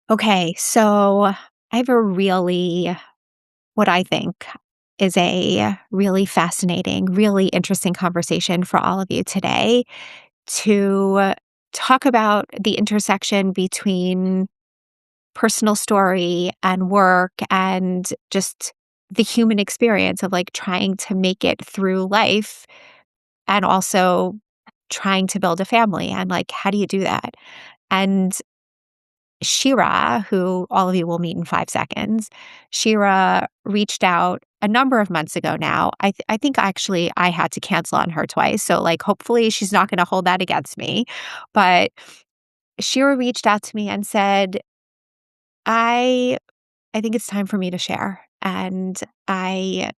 Okay, so I have a what I think is a really fascinating, really interesting conversation for all of you today to talk about the intersection between personal story and work and just the human experience of like trying to make it through life and also trying to build a family and like how do you do that? And Shira, who all of you will meet in 5 seconds, Shira reached out a number of months ago now. I think actually I had to cancel on her twice, so, like, hopefully she's not gonna hold that against me, but Shira reached out to me and said, "I I think it's time for me to share, and I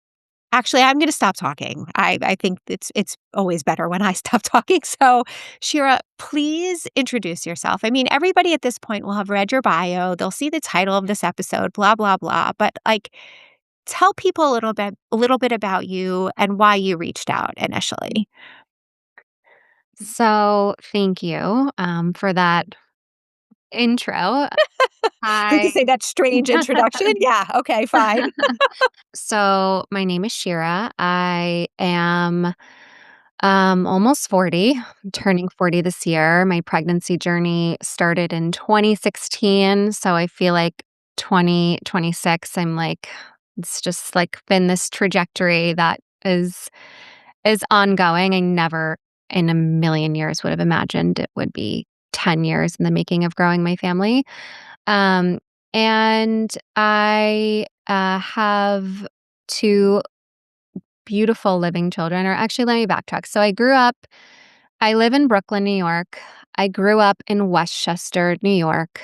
Actually, I'm gonna stop talking. I think it's always better when I stop talking. So, Shira, please introduce yourself. I mean, everybody at this point will have read your bio. They'll see the title of this episode, blah, blah, blah. But like tell people a little bit about you and why you reached out initially. So, thank you, for that intro. We can I say that strange introduction. Yeah, okay, fine. So, my name is Shira. I am, almost 40, turning 40 this year. My pregnancy journey started in 2016, so I feel like 2026, I'm like it's just, like, been this trajectory that is ongoing. I never in a million years would have imagined it would be 10 years in the making of growing my family. Um, and I have two beautiful living children, or actually, let me backtrack. So I live in Brooklyn, New York. I grew up in Westchester, New York,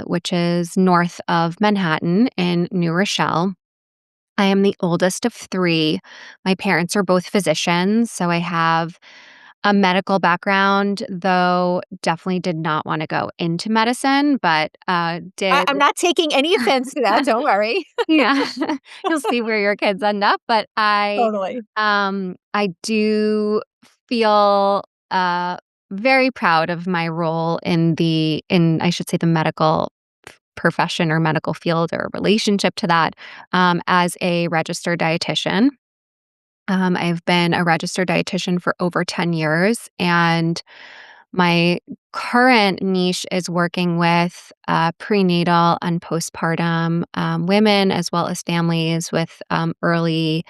which is north of Manhattan in New Rochelle. I am the oldest of three. My parents are both physicians, so I have a medical background, though definitely did not want to go into medicine, but I'm did. not taking any offense to that. Don't worry. Yeah, you'll see where your kids end up, but Totally. I do feel very proud of my role in I should say the medical profession or medical field or relationship to that, as a registered dietitian. I've been a registered dietitian for over 10 years, and my current niche is working with prenatal and postpartum women as well as families with early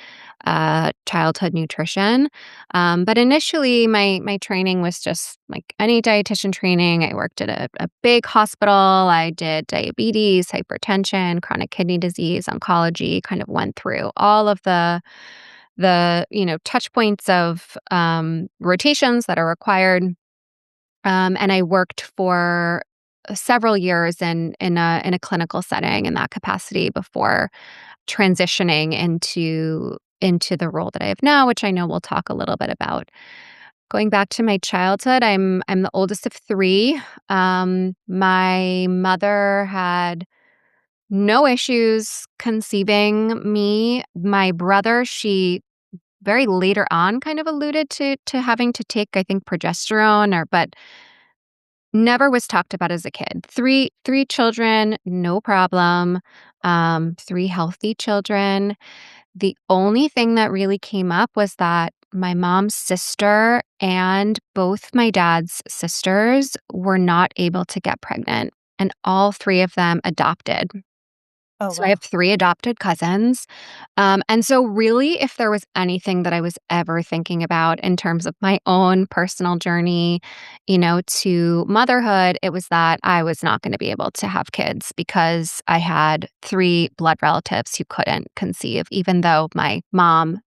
childhood nutrition. But initially, my training was just like any dietitian training. I worked at a big hospital. I did diabetes, hypertension, chronic kidney disease, oncology. Kind of went through all of the touch points of rotations that are required, and I worked for several years in a clinical setting in that capacity before transitioning into the role that I have now, which I know we'll talk a little bit about. Going back to my childhood, I'm the oldest of three. My mother had no issues conceiving me. My brother, she very later on kind of alluded to having to take, I think, progesterone, or but never was talked about as a kid. Three children, no problem. Three healthy children. The only thing that really came up was that my mom's sister and both my dad's sisters were not able to get pregnant, and all three of them adopted. Oh, So I wow. have three adopted cousins. And so, really, if there was anything that I was ever thinking about in terms of my own personal journey, to motherhood, it was that I was not going to be able to have kids because I had three blood relatives who couldn't conceive, even though my mom,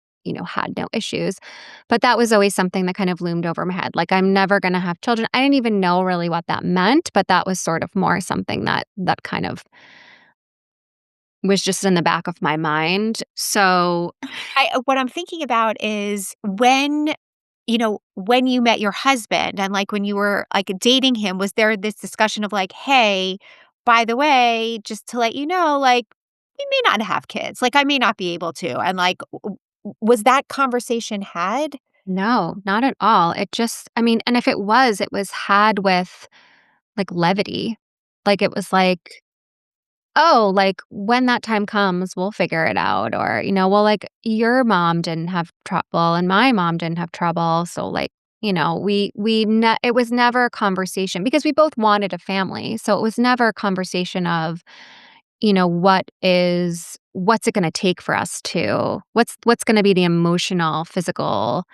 had no issues. But that was always something that kind of loomed over my head. Like, I'm never going to have children. I didn't even know really what that meant, but that was sort of more something that kind of was just in the back of my mind. So, What I'm thinking about is when you met your husband and, like, when you were, like, dating him, was there this discussion of, like, "Hey, by the way, just to let you know, like, we may not have kids, like, I may not be able to," and, like, was that conversation had? no, not at all. It just, I mean, and if it was had with like levity. Like, it was like, "Oh, like, when that time comes, we'll figure it out," or, "Well, like, your mom didn't have trouble and my mom didn't have trouble, so, like," it was never a conversation because we both wanted a family, so it was never a conversation of, what's it gonna take for us to what's gonna be the emotional, physical,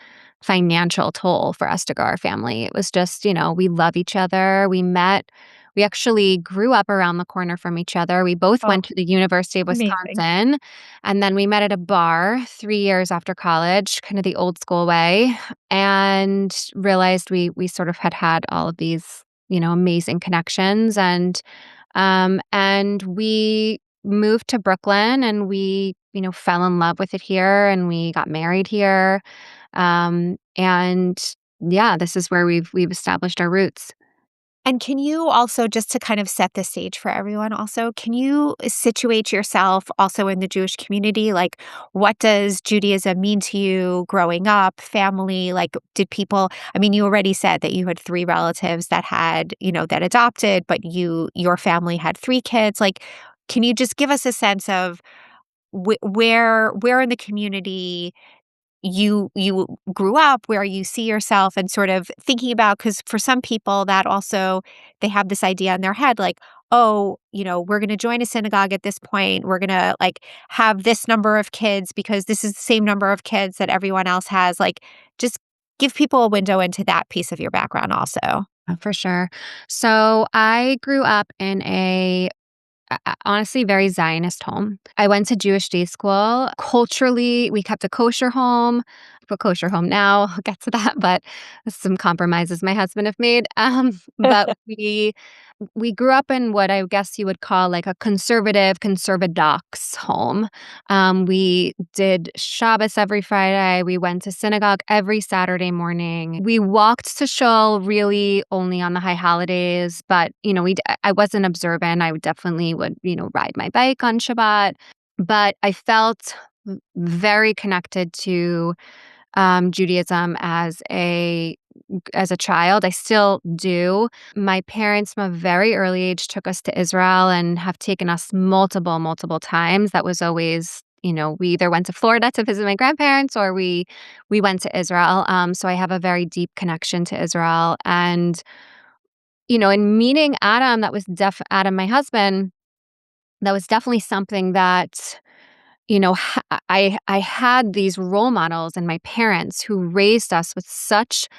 financial toll for us to grow our family. It was just, we love each other. We actually grew up around the corner from each other. We both Oh, went to the University of amazing. Wisconsin, and then we met at a bar 3 years after college, kind of the old school way, and realized we sort of had all of these, amazing connections, and we moved to Brooklyn, and we, fell in love with it here, and we got married here. And yeah, this is where we've established our roots. And can you also, just to kind of set the stage for everyone also, can you situate yourself also in the Jewish community? Like, what does Judaism mean to you growing up, family? Like, did people, I mean, you already said that you had three relatives that had, that adopted, but your family had three kids. Like, can you just give us a sense of where in the community you grew up, where you see yourself, and sort of thinking about, because for some people that also, they have this idea in their head like, oh, we're going to join a synagogue at this point, we're going to like have this number of kids because this is the same number of kids that everyone else has. Like, just give people a window into that piece of your background also. For sure. So I grew up in honestly, very Zionist home. I went to Jewish day school. Culturally, we kept a kosher home. A kosher home now. I'll get to that, but some compromises my husband have made. But we grew up in what I guess you would call like a conservative, conservadox home. We did Shabbos every Friday. We went to synagogue every Saturday morning. We walked to shul really only on the high holidays, but I wasn't observant. I would definitely would ride my bike on Shabbat, but I felt very connected to Judaism as a child. I still do. My parents from a very early age took us to Israel and have taken us multiple, multiple times. That was always, we either went to Florida to visit my grandparents or we went to Israel. So I have a very deep connection to Israel. And, in meeting Adam, Adam, my husband, that was definitely something that I had these role models and my parents who raised us with such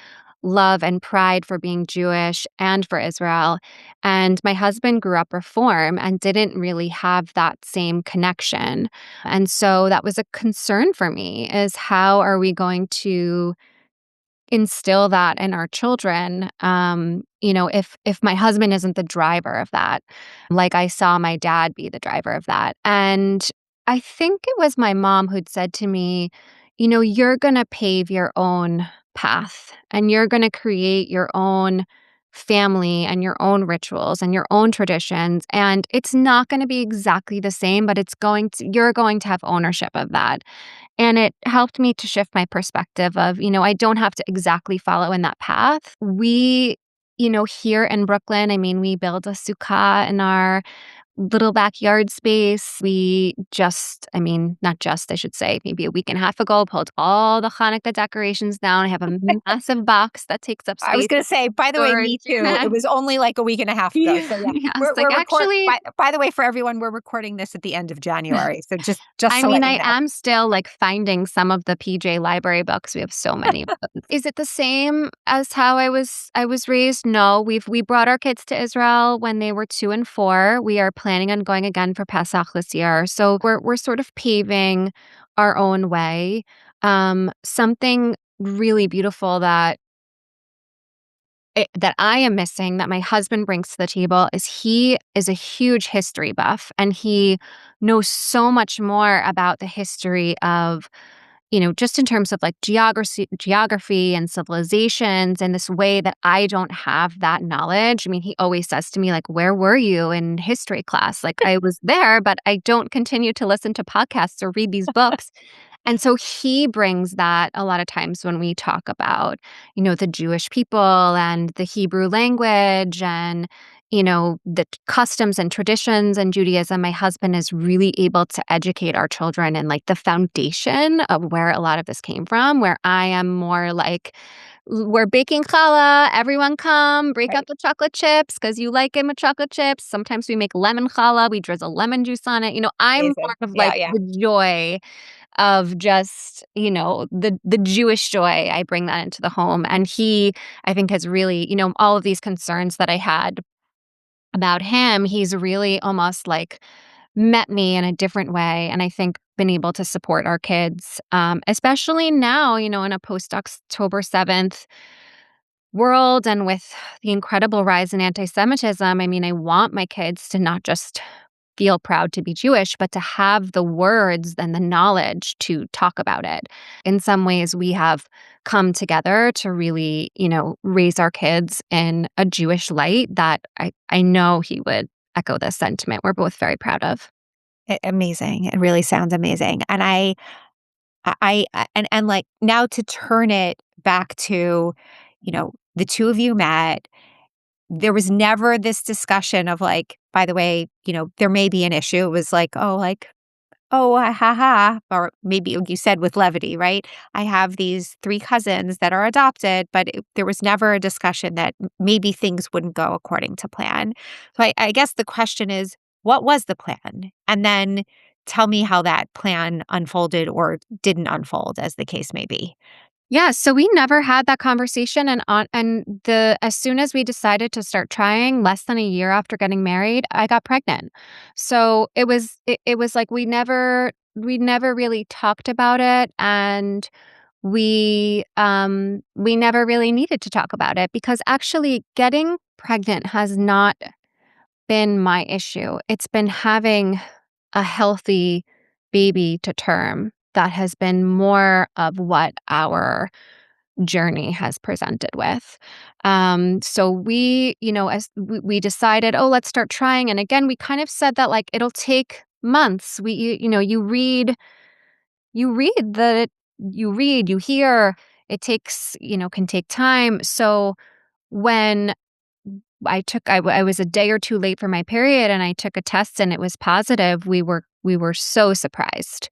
love and pride for being Jewish and for Israel. And my husband grew up Reform and didn't really have that same connection. And so that was a concern for me, is how are we going to instill that in our children, if my husband isn't the driver of that, like I saw my dad be the driver of that. And I think it was my mom who'd said to me, you're going to pave your own path and you're going to create your own family and your own rituals and your own traditions, and it's not going to be exactly the same, but you're going to have ownership of that. And it helped me to shift my perspective of, I don't have to exactly follow in that path. Here in Brooklyn, I mean, we build a sukkah in our little backyard space. Not just, I should say, maybe a week and a half ago, pulled all the Hanukkah decorations down. I have a massive box that takes up I was space gonna in say, by the way, me storage. too. It was only like a week and a half ago. Yeah, So yeah, yeah. It's we're like, we're record. actually, By the way, for everyone, we're recording this at the end of January. So just I to mean, let you I know. am still, like, finding some of the PJ library books. We have so many of them. Is it the same as how I was raised? No. We brought our kids to Israel when they were 2 and 4. We are planning on going again for Pesach this year. So we're sort of paving our own way. Something really beautiful that I am missing, that my husband brings to the table, is he is a huge history buff, and he knows so much more about the history of, just in terms of like geography and civilizations, in this way that I don't have that knowledge. I mean, he always says to me, like, where were you in history class? Like, I was there, but I don't continue to listen to podcasts or read these books. And so he brings that a lot of times when we talk about, the Jewish people and the Hebrew language and, the customs and traditions and Judaism, my husband is really able to educate our children and like the foundation of where a lot of this came from, where I am more like, we're baking challah, everyone come, break out Right. the chocolate chips because you like it with chocolate chips. Sometimes we make lemon challah, we drizzle lemon juice on it. I'm Amazing. more of Yeah, like yeah. the joy of just, the Jewish joy. I bring that into the home. And he, I think, has really, all of these concerns that I had about him, he's really almost like met me in a different way. And I think been able to support our kids, especially now, in a post October 7th world and with the incredible rise in anti Semitism. I mean, I want my kids to not just feel proud to be Jewish, but to have the words and the knowledge to talk about it. In some ways, we have come together to really, raise our kids in a Jewish light that I know he would echo this sentiment. We're both very proud of. Amazing. It really sounds amazing. And and like now to turn it back to, the two of you met, there was never this discussion of like, by the way, there may be an issue. It was like, oh, ha ha, or maybe you said with levity, right? I have these three cousins that are adopted, but there was never a discussion that maybe things wouldn't go according to plan. So I guess the question is, what was the plan? And then tell me how that plan unfolded or didn't unfold, as the case may be. Yeah, so we never had that conversation, and as soon as we decided to start trying, less than a year after getting married, I got pregnant. So it was like we never really talked about it, and we never really needed to talk about it because actually getting pregnant has not been my issue. It's been having a healthy baby to term that has been more of what our journey has presented with. So as we decided, oh, let's start trying. And again, we kind of said that like it'll take months. You hear, it takes, can take time. So when I was a day or two late for my period and I took a test and it was positive, we were so surprised.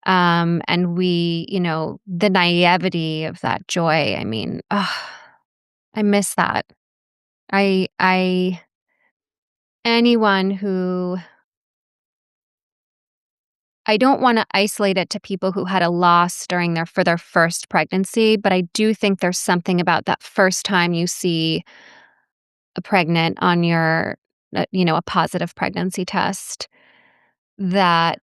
And the naivety of that joy, I mean, I miss that. I anyone who I don't want to isolate it to people who had a loss for their first pregnancy, but I do think there's something about that first time you see a pregnant on a positive pregnancy test, that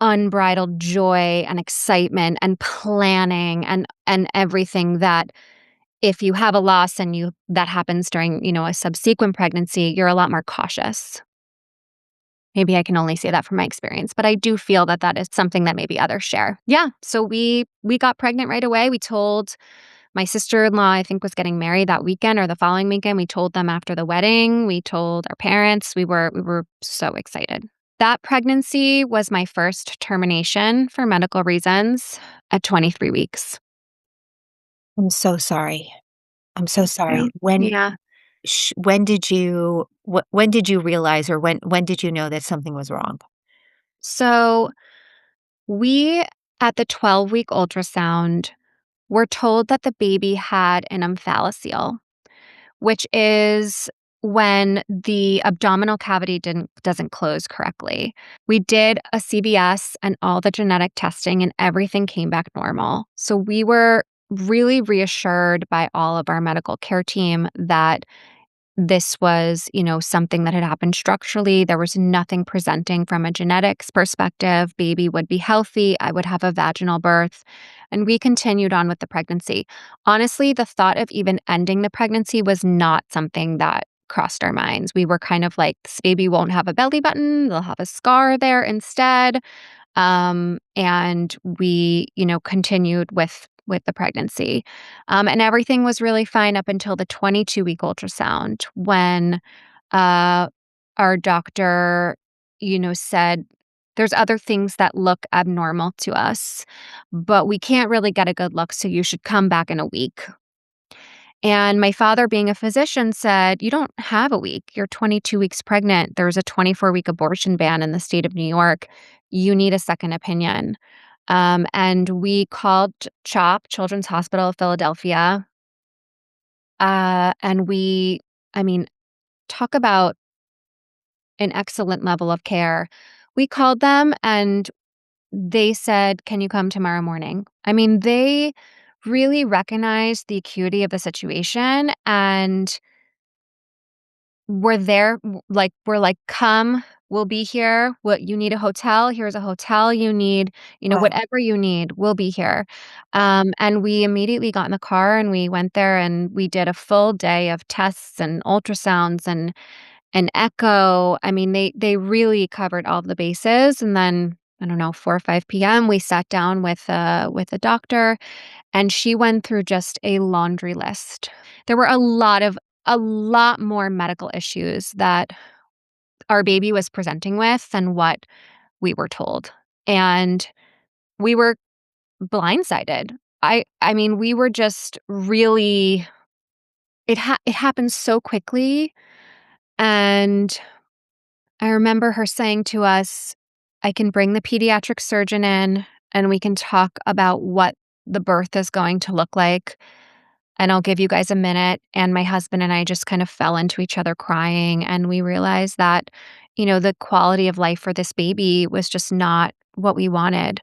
unbridled joy and excitement and planning and everything that if you have a loss and you that happens during, a subsequent pregnancy, you're a lot more cautious. Maybe I can only say that from my experience, but I do feel that that is something that maybe others share. Yeah, so we got pregnant right away. We told my sister-in-law, I think, was getting married that weekend or the following weekend. We told them after the wedding. We told our parents. We were so excited. That pregnancy was my first termination for medical reasons at 23 weeks. I'm so sorry. I'm so Thank sorry. you. Yeah. When did you realize, or when did you know that something was wrong? So we, at the 12-week ultrasound, were told that the baby had an omphalocele, which is when the abdominal cavity doesn't close correctly. We did a CBS and all the genetic testing and everything came back normal. So we were really reassured by all of our medical care team that this was, something that had happened structurally. There was nothing presenting from a genetics perspective. Baby would be healthy. I would have a vaginal birth. And we continued on with the pregnancy. Honestly, the thought of even ending the pregnancy was not something that crossed our minds. We were kind of like, this baby won't have a belly button. They'll have a scar there instead. And we, continued with the pregnancy. And everything was really fine up until the 22-week ultrasound when uh, our doctor, said, there's other things that look abnormal to us, but we can't really get a good look, so you should come back in a week. And my father, being a physician, said, "You don't have a week. You're 22 weeks pregnant. There's a 24-week abortion ban in the state of New York. You need a second opinion." And we called CHOP, Children's Hospital of Philadelphia. And I mean, talk about an excellent level of care. We called them and they said, "Can you come tomorrow morning?" I mean, they really recognized the acuity of the situation and we're there, we're like, "Come, we'll be here. What you need a hotel? Here's a hotel you need, Wow. whatever you need, we'll be here." And we immediately got in the car and we went there and we did a full day of tests and ultrasounds and an echo. I mean, they really covered all of the bases, and then, I don't know, 4 or 5 PM, we sat down with a doctor, and she went through just a laundry list. There were a lot more medical issues that our baby was presenting with than what we were told, and we were blindsided. I mean, we were just really it happened so quickly, and I remember her saying to us, "I can bring the pediatric surgeon in, and we can talk about what the birth is going to look like, and I'll give you guys a minute." And my husband and I just kind of fell into each other crying, and we realized that, the quality of life for this baby was just not what we wanted.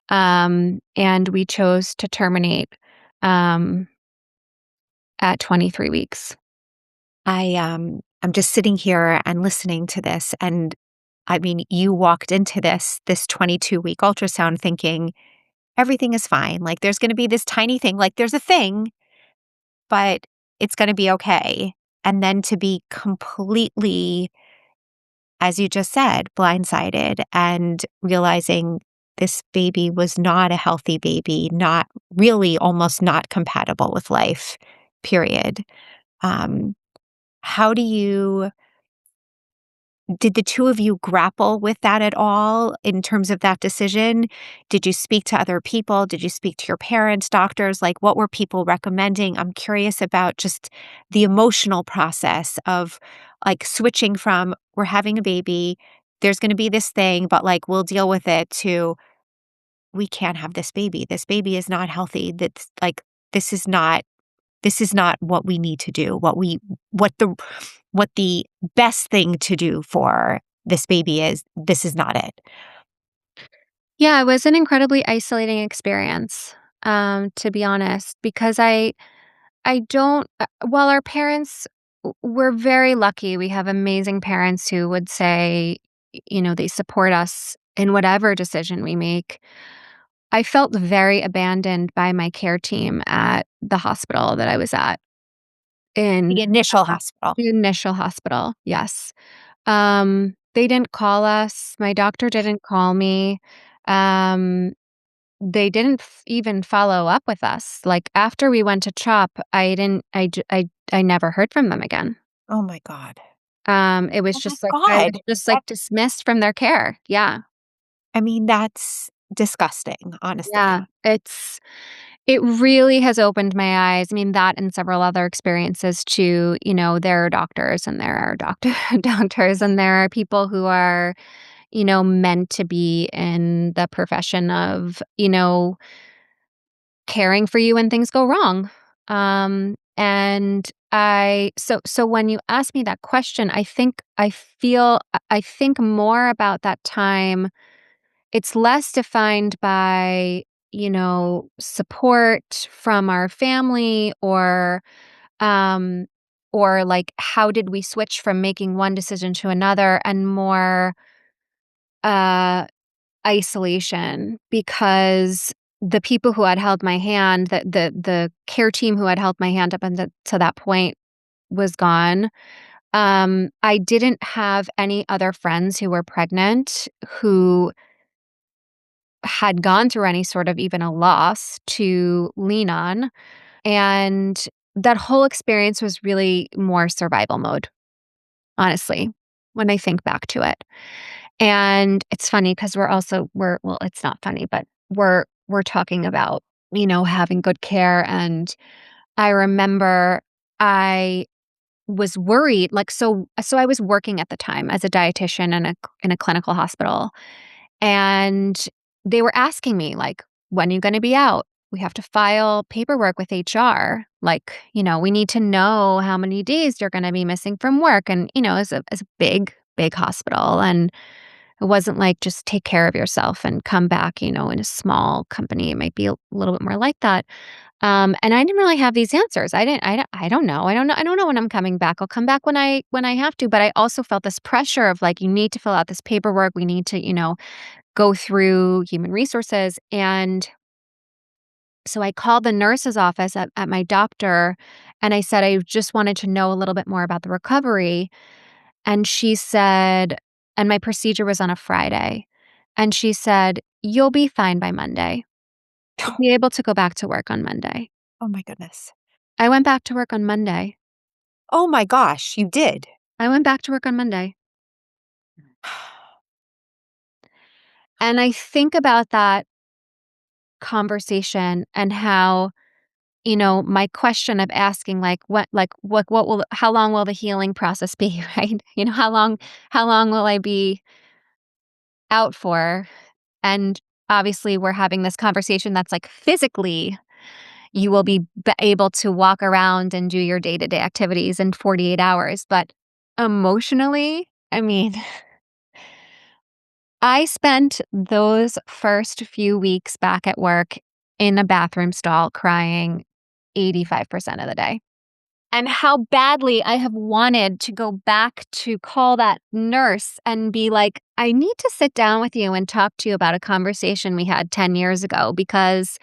And we chose to terminate, um, at 23 weeks. I'm just sitting here and listening to this, and I mean, you walked into this 22-week ultrasound thinking everything is fine. Like there's going to be this tiny thing, like there's a thing, but it's going to be okay. And then to be completely, as you just said, blindsided and realizing this baby was not a healthy baby, not really, almost not compatible with life, period. Um, how do you Did the 2 of you grapple with that at all in terms of that decision? Did you speak to other people? Did you speak to your parents, doctors? Like, what were people recommending? I'm curious about just the emotional process of, like, switching from, "We're having a baby, there's gonna be this thing, but, like, we'll deal with it," to, "We can't have this baby. This baby is not healthy. That's like, this is not what we need to do, what the what the best thing to do for this baby is. This is not it." Yeah, it was an incredibly isolating experience, to be honest, because I don't while our parents we're very lucky, we have amazing parents who would say, they support us in whatever decision we make. I felt very abandoned by my care team at the hospital that I was at in The initial hospital. the initial hospital, yes. They didn't call us, my doctor didn't call me, um, they didn't even follow up with us, like, after we went to CHOP, I didn't I never heard from them again. Oh my god. It was Oh my just like I was god. just, That like, dismissed from their care, yeah. I mean, that's disgusting, honestly. Yeah, it really has opened my eyes. I mean, that and several other experiences too, there are doctors and there are doctors and there are people who are, meant to be in the profession of, caring for you when things go wrong. And so when you ask me that question, I think more about that time. It's less defined by, support from our family um, or like how did we switch from making one decision to another, and more uh, isolation because the people who had held my hand, the care team who had held my hand up until to that point was gone. I didn't have any other friends who were pregnant who had gone through any sort of even a loss to lean on, and that whole experience was really more survival mode, honestly, when I think back to it. And it's funny because we're well, it's not funny, but we're talking about, having good care, and I remember I was worried, like, so I was working at the time as a dietitian in a clinical hospital, and they were asking me, like, "When are you gonna be out? We have to file paperwork with HR. Like, we need to know how many days you're gonna be missing from work." And, it's a big, big hospital, and it wasn't like, "Just take care of yourself and come back," in a small company, it might be a little bit more like that. And I didn't really have these answers. I don't know. I don't know when I'm coming back. I'll come back when I have to, but I also felt this pressure of, like, you need to fill out this paperwork. We need to, go through human resources. And so I called the nurse's office at my doctor, and I said I just wanted to know a little bit more about the recovery. And she said, and my procedure was on a Friday. And she said, "You'll be fine by Monday. You'll be able to go back to work on Monday." Oh my goodness. I went back to work on Monday. Oh my gosh, you did. I went back to work on Monday. And I think about that conversation and how, my question of asking, what will, how long will the healing process be, right? How long will I be out for? And obviously, we're having this conversation that's like, physically, you will be able to walk around and do your day to day activities in 48 hours. But emotionally, I mean, I spent those first few weeks back at work in a bathroom stall crying 85% of the day. And how badly I have wanted to go back to call that nurse and be like, "I need to sit down with you and talk to you about a conversation we had 10 years ago," because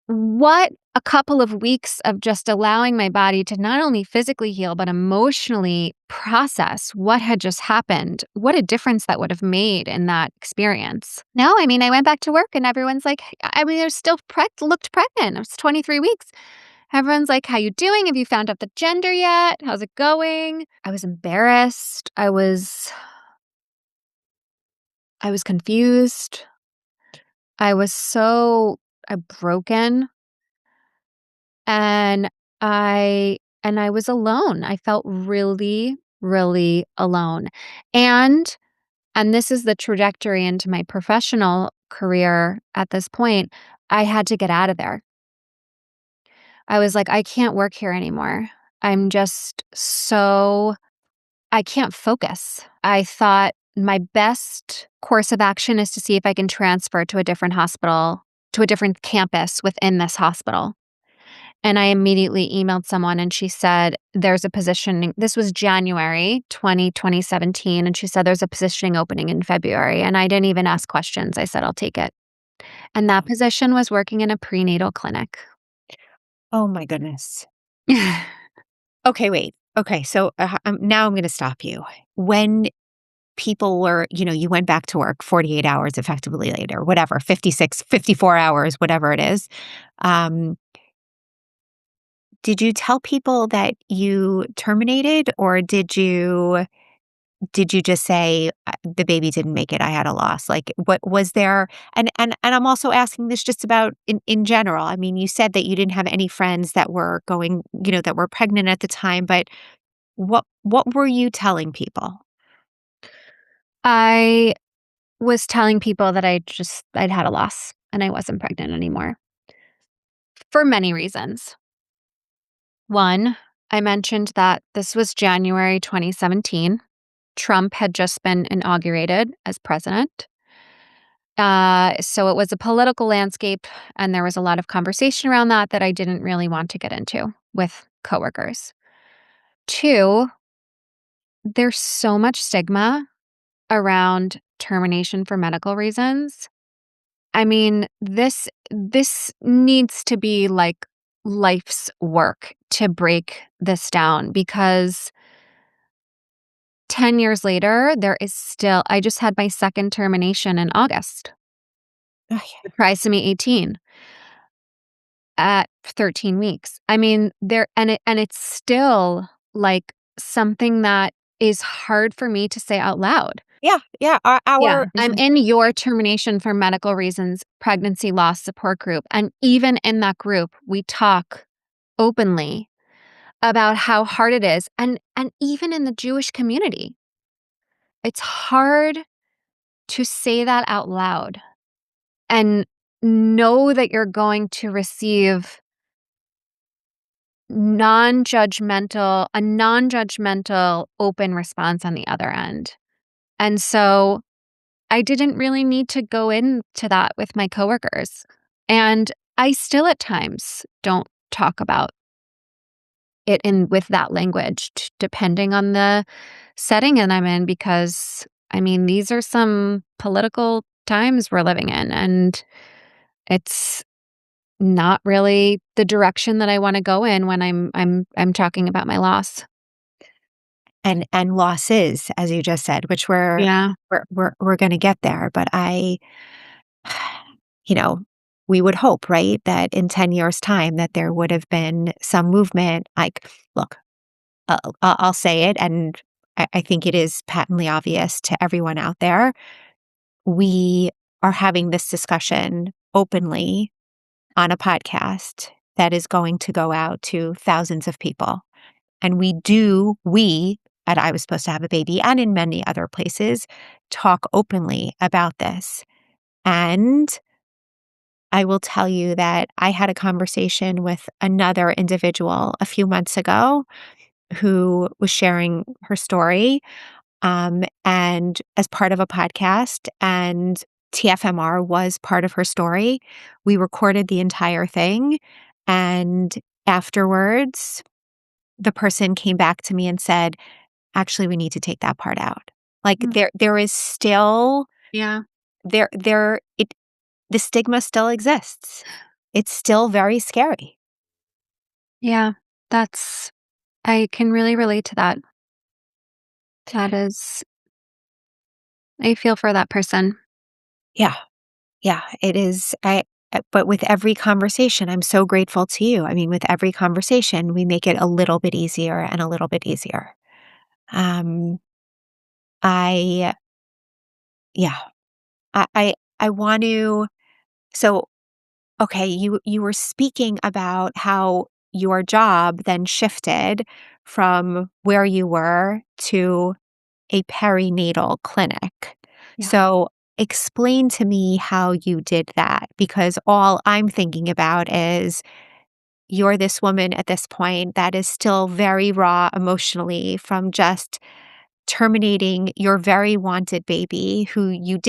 what a couple of weeks of just allowing my body to not only physically heal, but emotionally process what had just happened. What a difference that would have made in that experience. No, I mean, I went back to work and everyone's like, I mean, they're still looked pregnant. I was 23 weeks. Everyone's like, "How you doing? Have you found out the gender yet? How's it going?" I was embarrassed. I was confused. I was so broken. And I was alone. I felt really, really alone. And this is the trajectory into my professional career at this point. I had to get out of there. I was like, "I can't work here anymore. I'm just so I can't focus." I thought my best course of action is to see if I can transfer to a different hospital, to a different campus within this hospital. And I immediately emailed someone and she said, "There's a positioning." This was January 2017. And she said, "There's a positioning opening in February." And I didn't even ask questions. I said, "I'll take it." And that position was working in a prenatal clinic. Oh my goodness. Okay, wait. Okay, so now I'm going to stop you. When people were, you went back to work 48 hours effectively later, whatever, 56, 54 hours, whatever it is. Um, did you tell people that you terminated, or did you just say, the baby didn't make it, I had a loss? Like, what was there? And I'm also asking this just about in general. I mean, you said that you didn't have any friends that were going, that were pregnant at the time, but what were you telling people? I was telling people that I'd had a loss and I wasn't pregnant anymore for many reasons. One, I mentioned that this was January 2017. Trump had just been inaugurated as president. So it was a political landscape, and there was a lot of conversation around that I didn't really want to get into with coworkers. Two, there's so much stigma around termination for medical reasons. I mean, this needs to be like life's work to break this down because 10 years later, there is still I just had my second termination in August. Oh, Trisomy 18 at 13 weeks. I mean, it's still, like, something that is hard for me to say out loud. yeah, yeah. Yeah, I'm in your termination for medical reasons pregnancy loss support group, and even in that group, we talk openly about how hard it is, and even in the Jewish community, it's hard to say that out loud and know that you're going to receive non-judgmental, open response on the other end. And so I didn't really need to go into that with my coworkers. And I still at times don't talk about it in with that language, depending on the setting that I'm in, because I mean, these are some political times we're living in, and it's not really the direction that I want to go in when I'm talking about my loss. And losses, as you just said, which Yeah. we're gonna get there, but you know, we would hope, right, that in 10 years' time that there would have been some movement. Like, look, I'll say it, and I think it is patently obvious to everyone out there. We are having this discussion openly on a podcast that is going to go out to thousands of people. And we at I Was Supposed to Have a Baby and in many other places talk openly about this. And I will tell you that I had a conversation with another individual a few months ago who was sharing her story, and as part of a podcast, and TFMR was part of her story. We recorded the entire thing, and afterwards, the person came back to me and said, "Actually, we need to take that part out." Like, Mm. there is still Yeah. there it the stigma still exists. It's still very scary. Yeah. That's I can really relate to that. That is I feel for that person. Yeah, yeah, it is. But with every conversation, I'm so grateful to you. I mean, with every conversation, we make it a little bit easier and a little bit easier. Um, I yeah, I want to. So, okay, you were speaking about how your job then shifted from where you were to a perinatal clinic. Yeah. So, explain to me how you did that, because all I'm thinking about is you're this woman at this point that is still very raw emotionally from just terminating your very wanted baby who you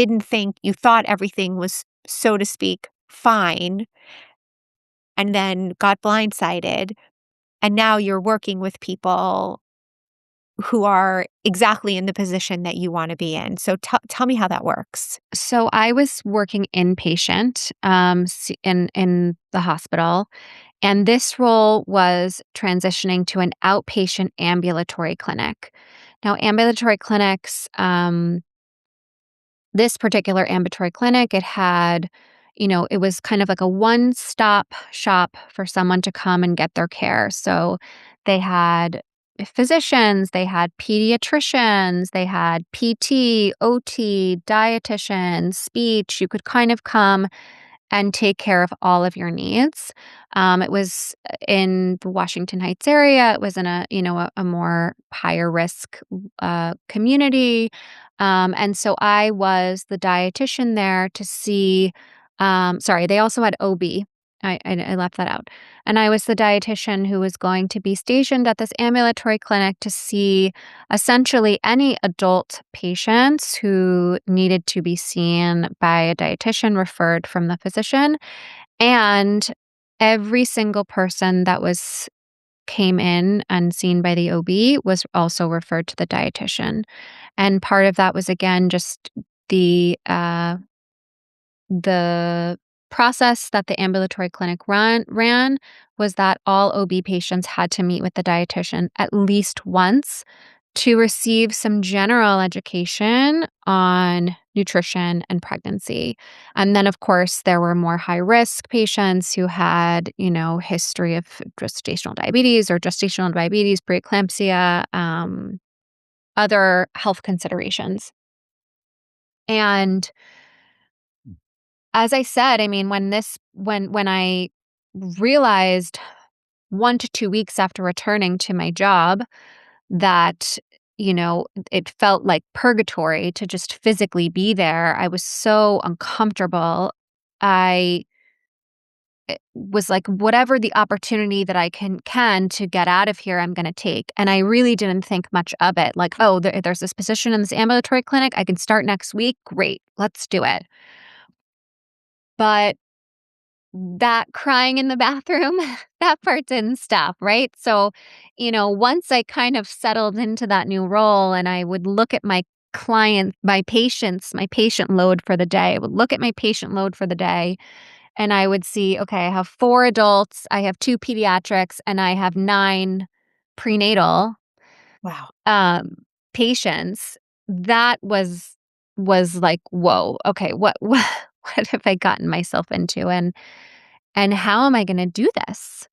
thought everything was, so to speak, fine, and then got blindsided. And now you're working with people who are exactly in the position that you want to be in. So tell me how that works. So I was working inpatient in the hospital, and this role was transitioning to an outpatient ambulatory clinic. Now, ambulatory clinics, this particular ambulatory clinic, it had, it was kind of like a one-stop shop for someone to come and get their care. So they had physicians, they had pediatricians, they had PT, OT, dietitian, speech. You could kind of come and take care of all of your needs. It was in the Washington Heights area. It was in a more higher risk community, and so I was the dietitian there to see. Sorry, they also had OB. I left that out. And I was the dietitian who was going to be stationed at this ambulatory clinic to see essentially any adult patients who needed to be seen by a dietitian referred from the physician. And every single person that was came in and seen by the OB was also referred to the dietitian. And part of that was again just the process that the ambulatory clinic ran was that all OB patients had to meet with the dietitian at least once to receive some general education on nutrition and pregnancy. And then, of course, there were more high risk patients who had, history of gestational diabetes, preeclampsia, other health considerations. And as I said, I mean, when I realized 1 to 2 weeks after returning to my job that, it felt like purgatory to just physically be there. I was so uncomfortable. I was like, whatever the opportunity that I can to get out of here, I'm going to take. And I really didn't think much of it. Like, oh, there's this position in this ambulatory clinic. I can start next week. Great, let's do it. But that crying in the bathroom, that part didn't stop, right? So, once I kind of settled into that new role and I would look at my patient load for the day, I would look at my patient load for the day and I would see, okay, I have 4 adults, I have 2 pediatrics, and I have 9 prenatal Wow. um, patients. That was like, whoa, okay, what have I gotten myself into? And how am I going to do this?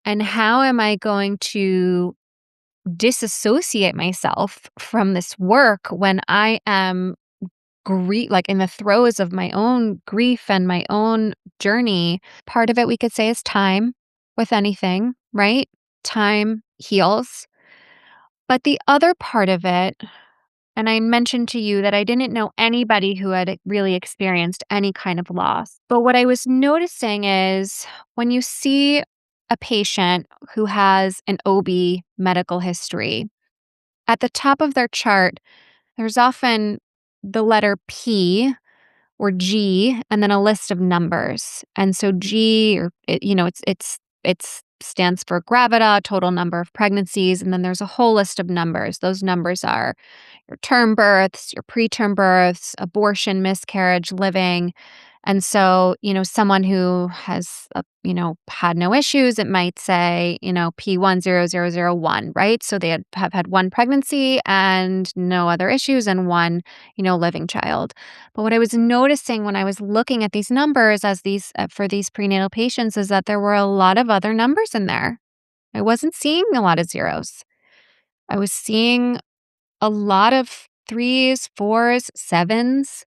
And how am I going to disassociate myself from this work when I am like in the throes of my own grief and my own journey? Part of it we could say is time with anything, right? Time heals. But the other part of it, and I mentioned to you that I didn't know anybody who had really experienced any kind of loss. But what I was noticing is when you see a patient who has an OB medical history, at the top of their chart, there's often the letter P or G and then a list of numbers. And so G or it's stands for gravida, total number of pregnancies, and then there's a whole list of numbers. Those numbers are your term births, your preterm births, abortion, miscarriage, living. And so, someone who has, had no issues, it might say, P10001, right? So they have had one pregnancy and no other issues and one, living child. But what I was noticing when I was looking at these numbers for these prenatal patients is that there were a lot of other numbers in there. I wasn't seeing a lot of zeros. I was seeing a lot of threes, fours, sevens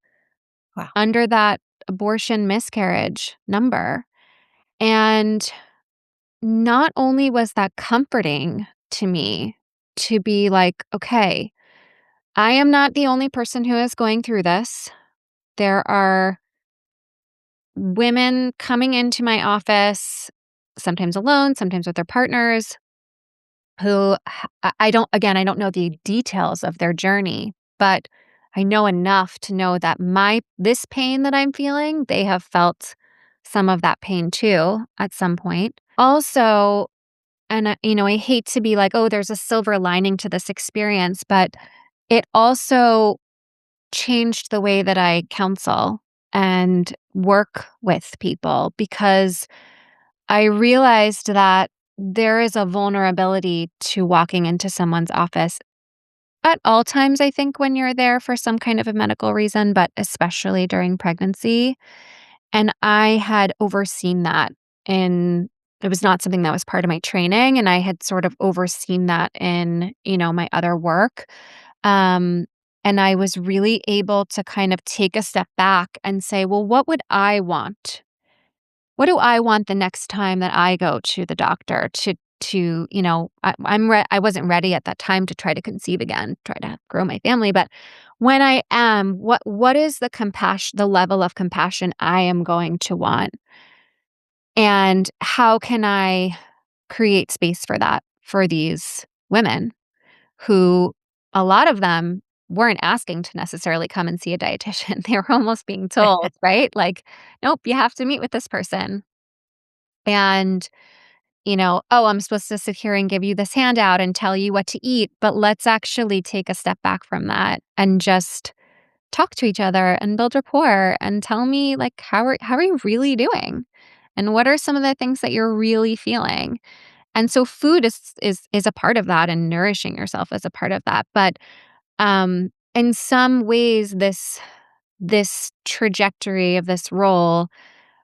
Wow. under that abortion miscarriage number. And not only was that comforting to me to be like, okay, I am not the only person who is going through this. There are women coming into my office, sometimes alone, sometimes with their partners, who I don't know the details of their journey, but I know enough to know that this pain that I'm feeling, they have felt some of that pain too at some point. Also, and I hate to be like, oh, there's a silver lining to this experience, but it also changed the way that I counsel and work with people because I realized that there is a vulnerability to walking into someone's office at all times, I think, when you're there for some kind of a medical reason, but especially during pregnancy. And I had overseen that. And it was not something that was part of my training. And I had sort of overseen that in, my other work. Um, and I was really able to kind of take a step back and say, well, what would I want? What do I want the next time that I go to the doctor I wasn't ready at that time to try to conceive again, try to grow my family, but when I am, what is the level of compassion I am going to want? And how can I create space for that for these women who a lot of them weren't asking to necessarily come and see a dietitian. They were almost being told, right? Like, nope, you have to meet with this person. And, oh, I'm supposed to sit here and give you this handout and tell you what to eat, but let's actually take a step back from that and just talk to each other and build rapport and tell me like how are you really doing? And what are some of the things that you're really feeling? And so food is a part of that and nourishing yourself is a part of that. But in some ways this trajectory of this role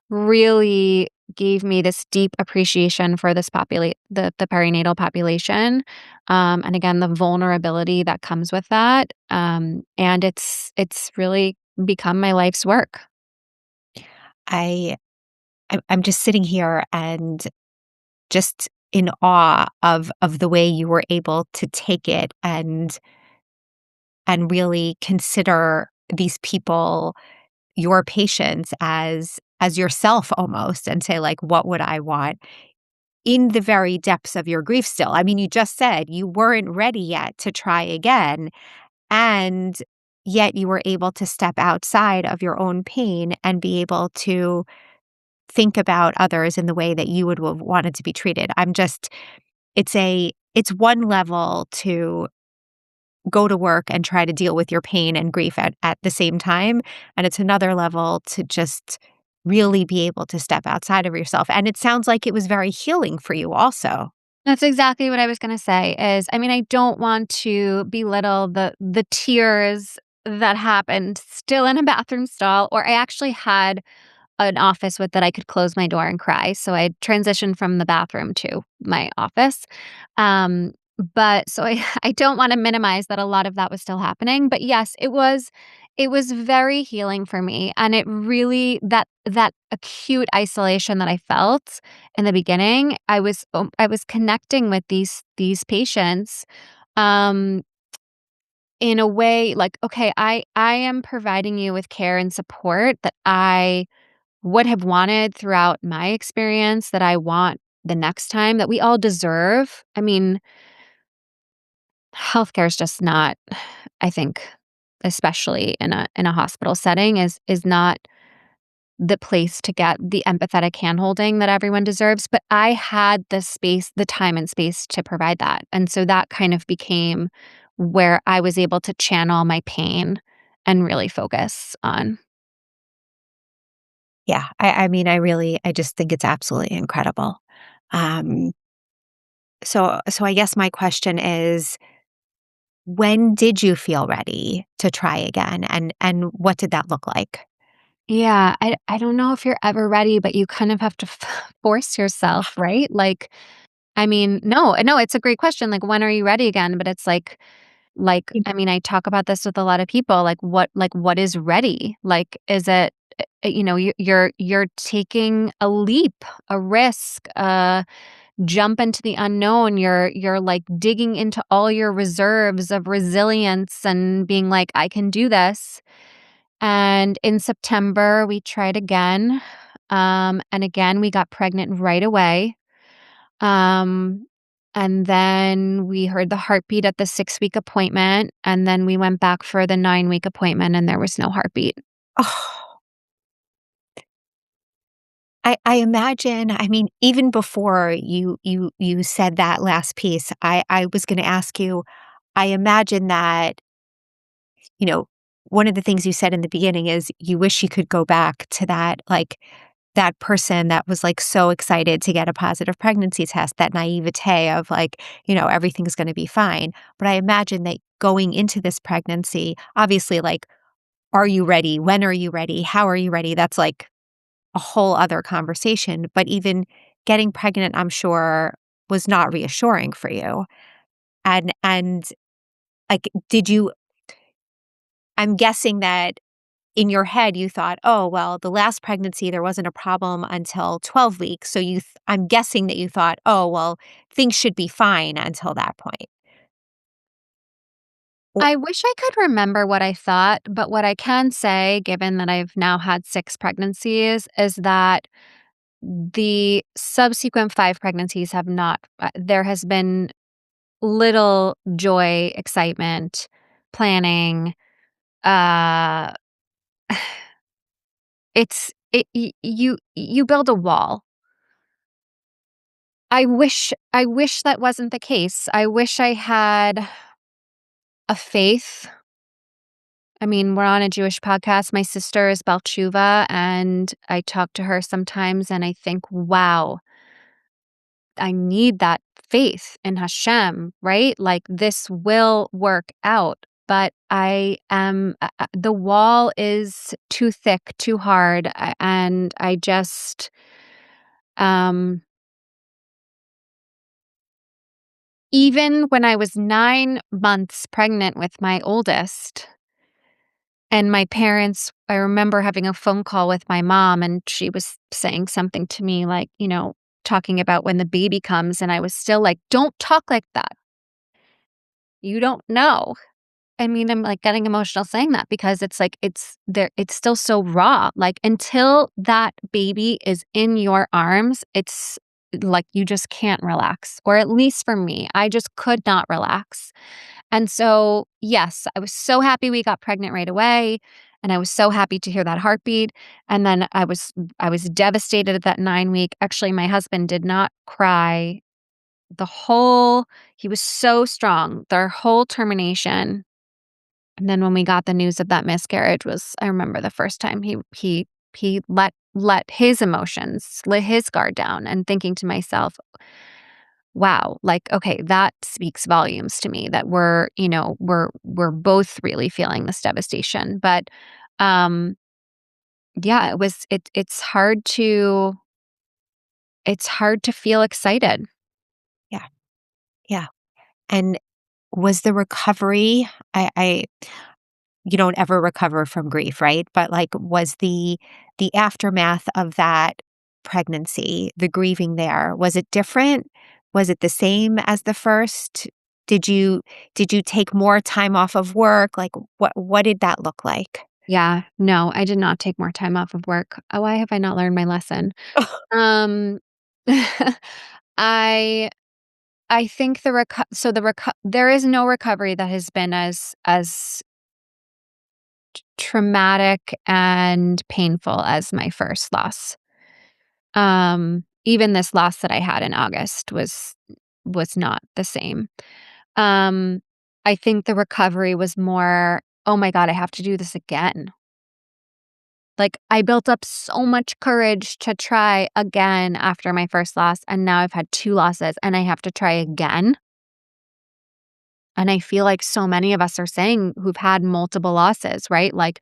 really gave me this deep appreciation for the perinatal population, and again the vulnerability that comes with that, and it's really become my life's work. I I'm just sitting here and just in awe of the way you were able to take it and really consider these people, your patients, as yourself almost, and say, like, "What would I want?" In the very depths of your grief still. I mean, you just said you weren't ready yet to try again, and yet you were able to step outside of your own pain and be able to think about others in the way that you would have wanted to be treated. I'm just it's one level to go to work and try to deal with your pain and grief at the same time, and it's another level to just really be able to step outside of yourself, and it sounds like it was very healing for you also. That's exactly what I was gonna say is, I mean, I don't want to belittle the tears that happened still in a bathroom stall, or I actually had an office with that I could close my door and cry, so I transitioned from the bathroom to my office. Um, but so I I don't wanna minimize that a lot of that was still happening, but yes, it was very healing for me, and it really that acute isolation that I felt in the beginning, I was connecting with these patients, um, in a way like, "Okay, I am providing you with care and support that I would have wanted throughout my experience, that I want the next time, that we all deserve." I mean, healthcare is just not, I think, especially in a hospital setting, is not the place to get the empathetic handholding that everyone deserves, but I had the space, the time and space to provide that, and so that kind of became where I was able to channel my pain and really focus on. Yeah, I mean, I just think it's absolutely incredible. Um, so I guess my question is, when did you feel ready to try again, and what did that look like? Yeah, I don't know if you're ever ready, but you kind of have to force yourself, right? Like, I mean, no, it's a great question. Like, when are you ready again? But it's like, Y I mean, I talk about this with a lot of people. Like, what is ready? Like, is it, you're taking a leap, a risk, jump into the unknown. You're like digging into all your reserves of resilience and being like, I can do this. And in September, we tried again. And again, we got pregnant right away. Um, and then we heard the heartbeat at the 6-week appointment. And then we went back for the 9-week appointment and there was no heartbeat. Oh, I imagine, I mean, even before you said that last piece, I was gonna ask you, I imagine that, you know, one of the things you said in the beginning is you wish you could go back to that, like, that person that was, like, so excited to get a positive pregnancy test, that naivete of, like, everything's gonna be fine. But I imagine that going into this pregnancy, obviously, like, are you ready? When are you ready? How are you ready? That's, like, a whole other conversation. But even getting pregnant, I'm sure, was not reassuring for you. And, like, did you I'm guessing that in your head, you thought, "Oh, well, the last pregnancy, there wasn't a problem until 12 weeks." So I'm guessing that you thought, "Oh, well, things should be fine until that point." Or I wish I could remember what I thought, but what I can say, given that I've now had 6 pregnancies, is that the subsequent 5 pregnancies have not, there has been little joy, excitement, planning. Uh, you build a wall. I wish that wasn't the case. I wish I had a faith. I mean, we're on a Jewish podcast. My sister is Balchuva, and I talk to her sometimes, and I think, wow, I need that faith in Hashem, right? Like, this will work out. But the wall is too thick, too hard. And I just, um, even when I was 9 months pregnant with my oldest, and my parents, I remember having a phone call with my mom, and she was saying something to me like, talking about when the baby comes, and I was still like, "Don't talk like that. You don't know." I mean, I'm, like, getting emotional saying that because it's like it's still so raw. Like, until that baby is in your arms, it's like you just can't relax, or at least for me, I just could not relax. And so, yes, I was so happy we got pregnant right away, and I was so happy to hear that heartbeat, and then I was devastated at that 9-week. Actually, my husband did not cry the whole he was so strong, their whole termination. And then when we got the news of that miscarriage was I remember the first time he let his emotions, let his guard down, and thinking to myself, wow, like, okay, that speaks volumes to me that we're both really feeling this devastation. But um yeah, it's hard to feel excited. Yeah. Yeah. And was the recovery I you don't ever recover from grief, right? But, like, was the aftermath of that pregnancy, the grieving there, was it different? Was it the same as the first? Did you did you take more time off of work? Like, what did that look like? Yeah, no, I did not take more time off of work. Why have I not learned my lesson? Um, I I think there is no recovery that has been as traumatic and painful as my first loss. Even this loss that I had in August was not the same. Um, I think the recovery was more, "Oh my god, I have to do this again." Like, I built up so much courage to try again after my first loss, and now I've had 2 losses, and I have to try again. And I feel like so many of us are saying who've had multiple losses, right? Like,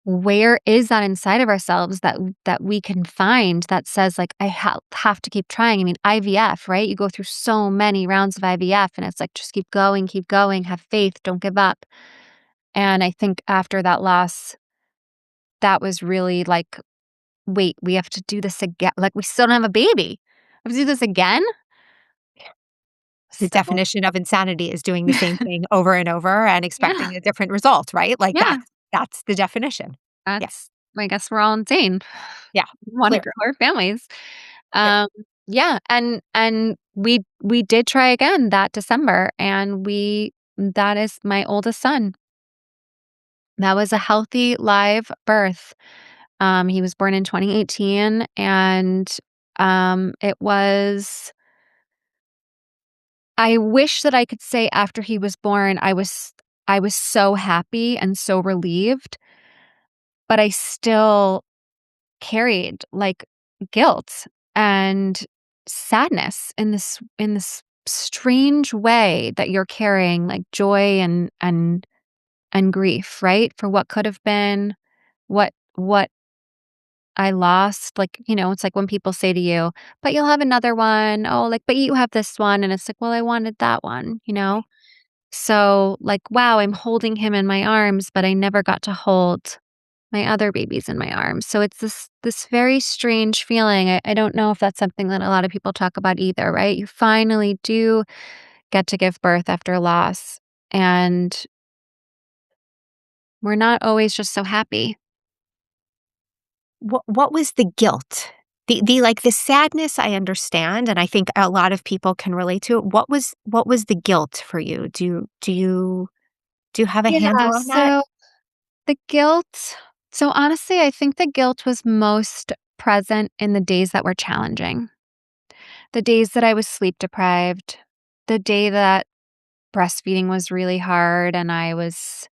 where is that inside of ourselves that we can find that says, like, I have to keep trying? I mean, IVF, right? You go through so many rounds of IVF, and it's like, just keep going, have faith, don't give up. And I think after that loss, that was really like, wait, we have to do this again. Like, we still don't have a baby. We have to do this again? The So, definition of insanity is doing the same thing over and over and yeah, expecting a different result, right? Like, yeah. that's the definition. Yeah. That's I guess we're all insane. Yeah. We wanna Clear. grow our families. Clear. Um, yeah, and we did try again that December, and we that is my oldest son. That was a healthy live birth. He was born in 2018, and, it was I wish that I could say after he was born, I was so happy and so relieved, but I still carried, like, guilt and sadness in this strange way that you're carrying, like, joy and grief, right? For what could have been, what I lost, like, it's like when people say to you, "But you'll have another one." "Oh, like, but you have this one." And it's like, "Well, I wanted that one," you know? So, like, wow, I'm holding him in my arms, but I never got to hold my other babies in my arms. So it's this very strange feeling. I don't know if that's something that a lot of people talk about either, right? You finally do get to give birth after loss, and we're not always just so happy. What was the guilt? Like, the sadness I understand, and I think a lot of people can relate to it. What was the guilt for you? Do you have a Yeah, handle on that? the guilt so honestly, I think the guilt was most present in the days that were challenging. The days that I was sleep deprived, the day that breastfeeding was really hard and I was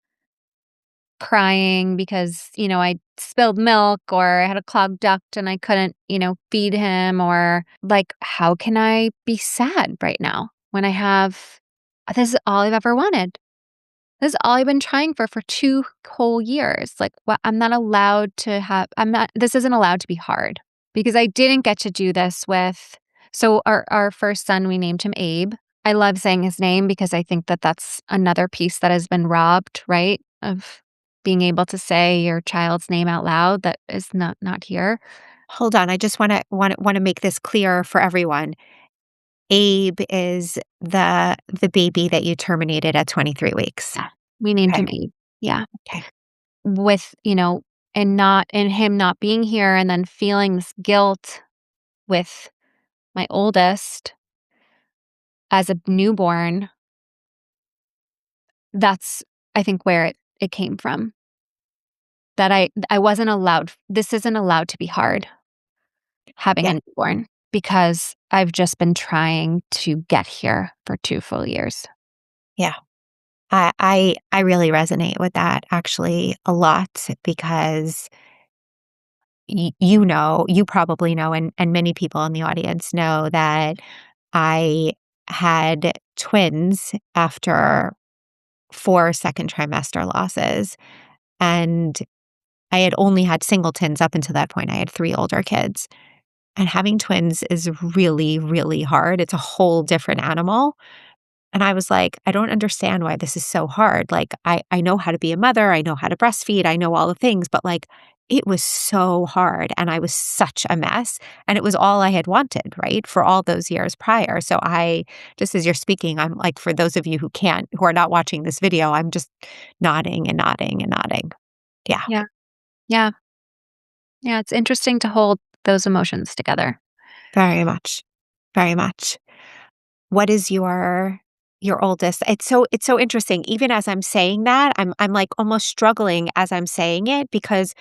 crying because, I spilled milk or I had a clogged duct and I couldn't, feed him, or like, how can I be sad right now when I have this is all I've ever wanted. This is all I've been trying for 2 whole years. Like, what I'm not allowed to have I'm not this isn't allowed to be hard because I didn't get to do this with so our first son, we named him Abe. I love saying his name because I think that that's another piece that has been robbed, right? Of being able to say your child's name out loud that is not here. Hold on, I just wanna make this clear for everyone. Abe is the baby that you terminated at 23 weeks. Yeah. We named Okay, him Abe. Yeah. okay. With, and him not being here and then feeling this guilt with my oldest as a newborn, that's I think where it came from. That I wasn't allowed this isn't allowed to be hard having Yeah, a newborn because I've just been trying to get here for 2 full years. yeah. I really resonate with that actually a lot because you probably know, and many people in the audience know that I had twins after 4 second trimester losses, and I had only had singletons up until that point. I had 3 older kids, and having twins is really, really hard. It's a whole different animal. And I was like, "I don't understand why this is so hard." Like, I know how to be a mother, I know how to breastfeed, I know all the things, but, like, it was so hard, and I was such a mess, and it was all I had wanted, right, for all those years prior. So I just as you're speaking, I'm like, for those of you who are not watching this video, I'm just nodding and nodding and nodding. Yeah, Yeah. Yeah. Yeah, it's interesting to hold those emotions together. very much, very much. What is your oldest? It's so interesting. Even as I'm saying that, I'm, like, almost struggling as I'm saying it because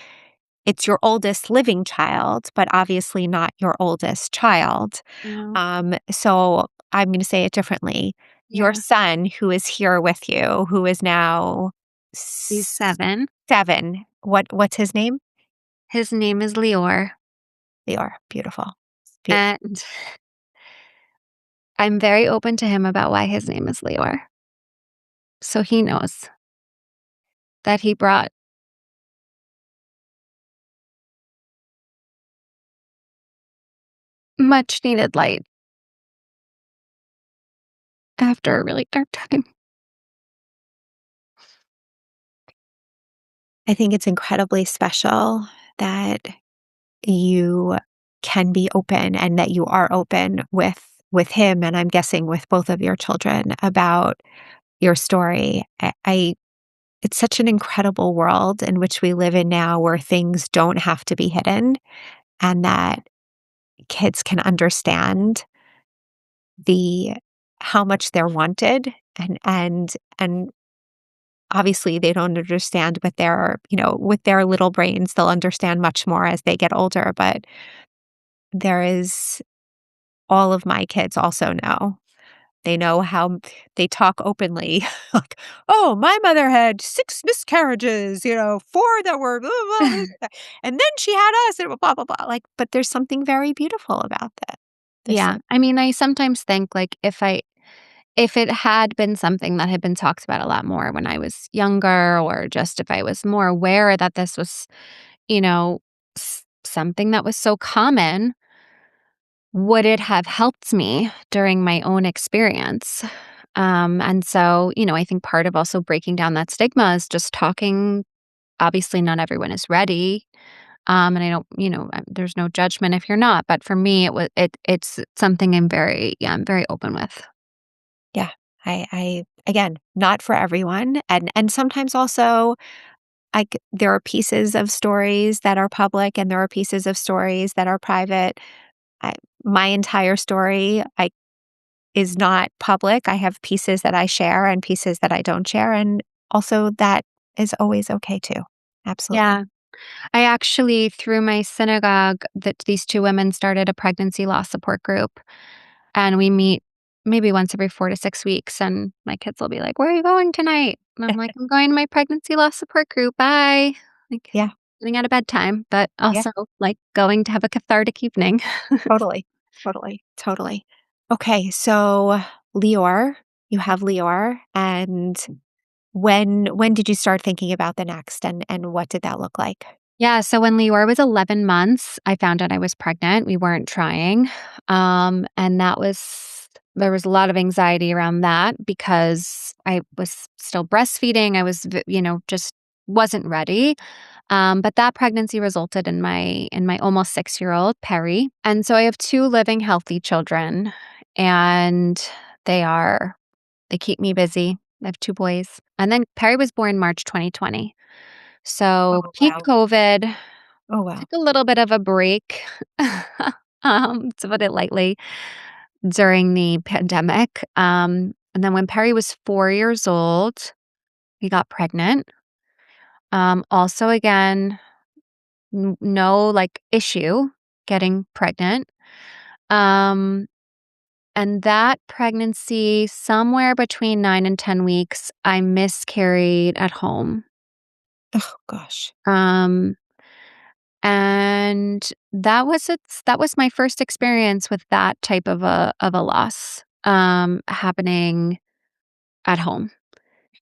it's your oldest living child, but obviously not your oldest child. No. So I'm gonna say it differently. Your Yeah. son who is here with you, who is now He's s 7. 7, what's his name? His name is Lior, Lior. Beautiful. Beautiful. and I'm very open to him about why his name is Lior. So he knows that he brought much needed light after a really dark time. I think it's incredibly special that you can be open and that you are open with him, and I'm guessing with both of your children about your story. I it's such an incredible world in which we live in now where things don't have to be hidden and that kids can understand the how much they're wanted and obviously they don't understand with with their little brains they'll understand much more as they get older, but there is all of my kids also know. They know how they talk openly, like, "Oh, my mother had 6 miscarriages, 4 that were blah, blah, blah, blah, and then she had us and blah, blah, blah." Like, but there's something very beautiful about that. There's Yeah. some I mean, I sometimes think, like, if it had been something that had been talked about a lot more when I was younger, or just if I was more aware that this was, you know, something that was so common, would it have helped me during my own experience? And so, I think part of also breaking down that stigma is just talking. Obviously, not everyone is ready. And I don't, there's no judgment if you're not. But for me, it's something I'm very open with. yeah. I again, not for everyone, and sometimes also, there are pieces of stories that are public, and there are pieces of stories that are private. I My entire story, is not public. I have pieces that I share and pieces that I don't share, and also that is always okay too. Absolutely. Yeah. I actually, through my synagogue, that these two women started a pregnancy loss support group, and we meet maybe once every 4 to 6 weeks. And my kids will be like, "Where are you going tonight?" And I'm like, "I'm going to my pregnancy loss support group. Bye." Like, Yeah, getting out of bedtime, but yeah, also like going to have a cathartic evening. totally, totally, totally. Okay, so Lior, you have Lior, and when did you start thinking about the next, and what did that look like? Yeah, so when Lior was 11 months, I found out I was pregnant. We weren't trying. And there was a lot of anxiety around that because I was still breastfeeding. I was, just wasn't ready. But that pregnancy resulted in my almost 6-year-old Perry. And so I have 2 living healthy children, and they are they keep me busy. I have 2 boys. And then Perry was born March 2020. So Oh, peak wow. COVID, Oh, wow. took a little bit of a break, to put it lightly, during the pandemic. And then when Perry was 4 years old, we got pregnant. Also again, no, like, issue getting pregnant. Um, and that pregnancy, somewhere between 9 and 10 weeks, I miscarried at home. Oh, gosh. Um, and that was my first experience with that type of a loss, happening at home.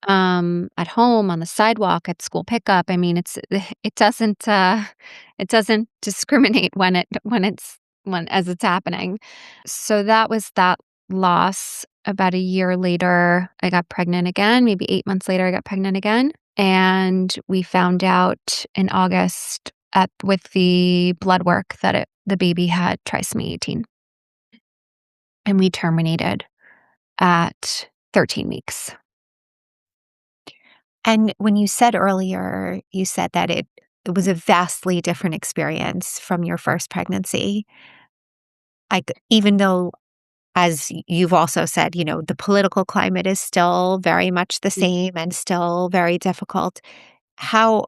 At home, on the sidewalk, at school pickup. I mean, it doesn't discriminate when as it's happening. So that was that loss. About a year later, I got pregnant again. Maybe 8 months later, I got pregnant again, and we found out in August at with the blood work that the baby had trisomy 18, and we terminated at 13 weeks. And when you said earlier, you said that it was a vastly different experience from your first pregnancy. Like, even though, as you've also said, the political climate is still very much the same and still very difficult. How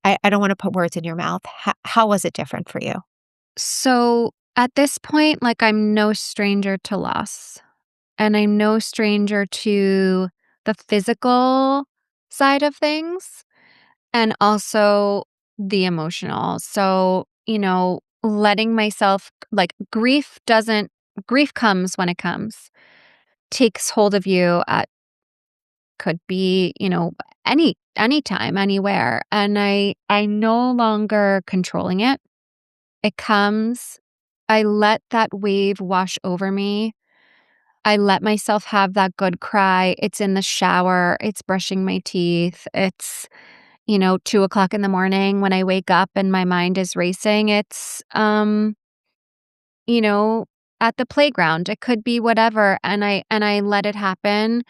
I don't wanna put words in your mouth. How was it different for you? So at this point, like, I'm no stranger to loss, and I'm no stranger to the physical side of things and also the emotional. So, letting myself, like, grief comes when it comes, takes hold of you at could be, any time, anywhere. And I no longer controlling it. It comes. I let that wave wash over me. I let myself have that good cry. It's in the shower. It's brushing my teeth. It's, 2 o'clock in the morning when I wake up and my mind is racing. It's, you know, at the playground. It could be whatever. And I let it happen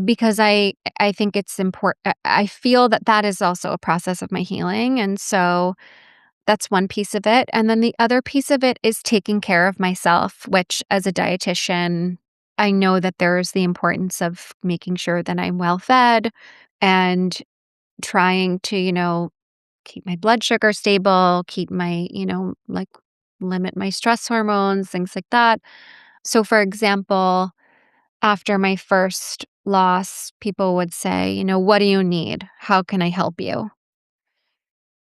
because I think it's important. I feel that that is also a process of my healing. And so that's one piece of it, and then the other piece of it is taking care of myself, which as a dietitian, I know that there's the importance of making sure that I'm well fed and trying to, keep my blood sugar stable, keep my, like, limit my stress hormones, things like that. So, for example, after my first loss, people would say, "What do you need? How can I help you?"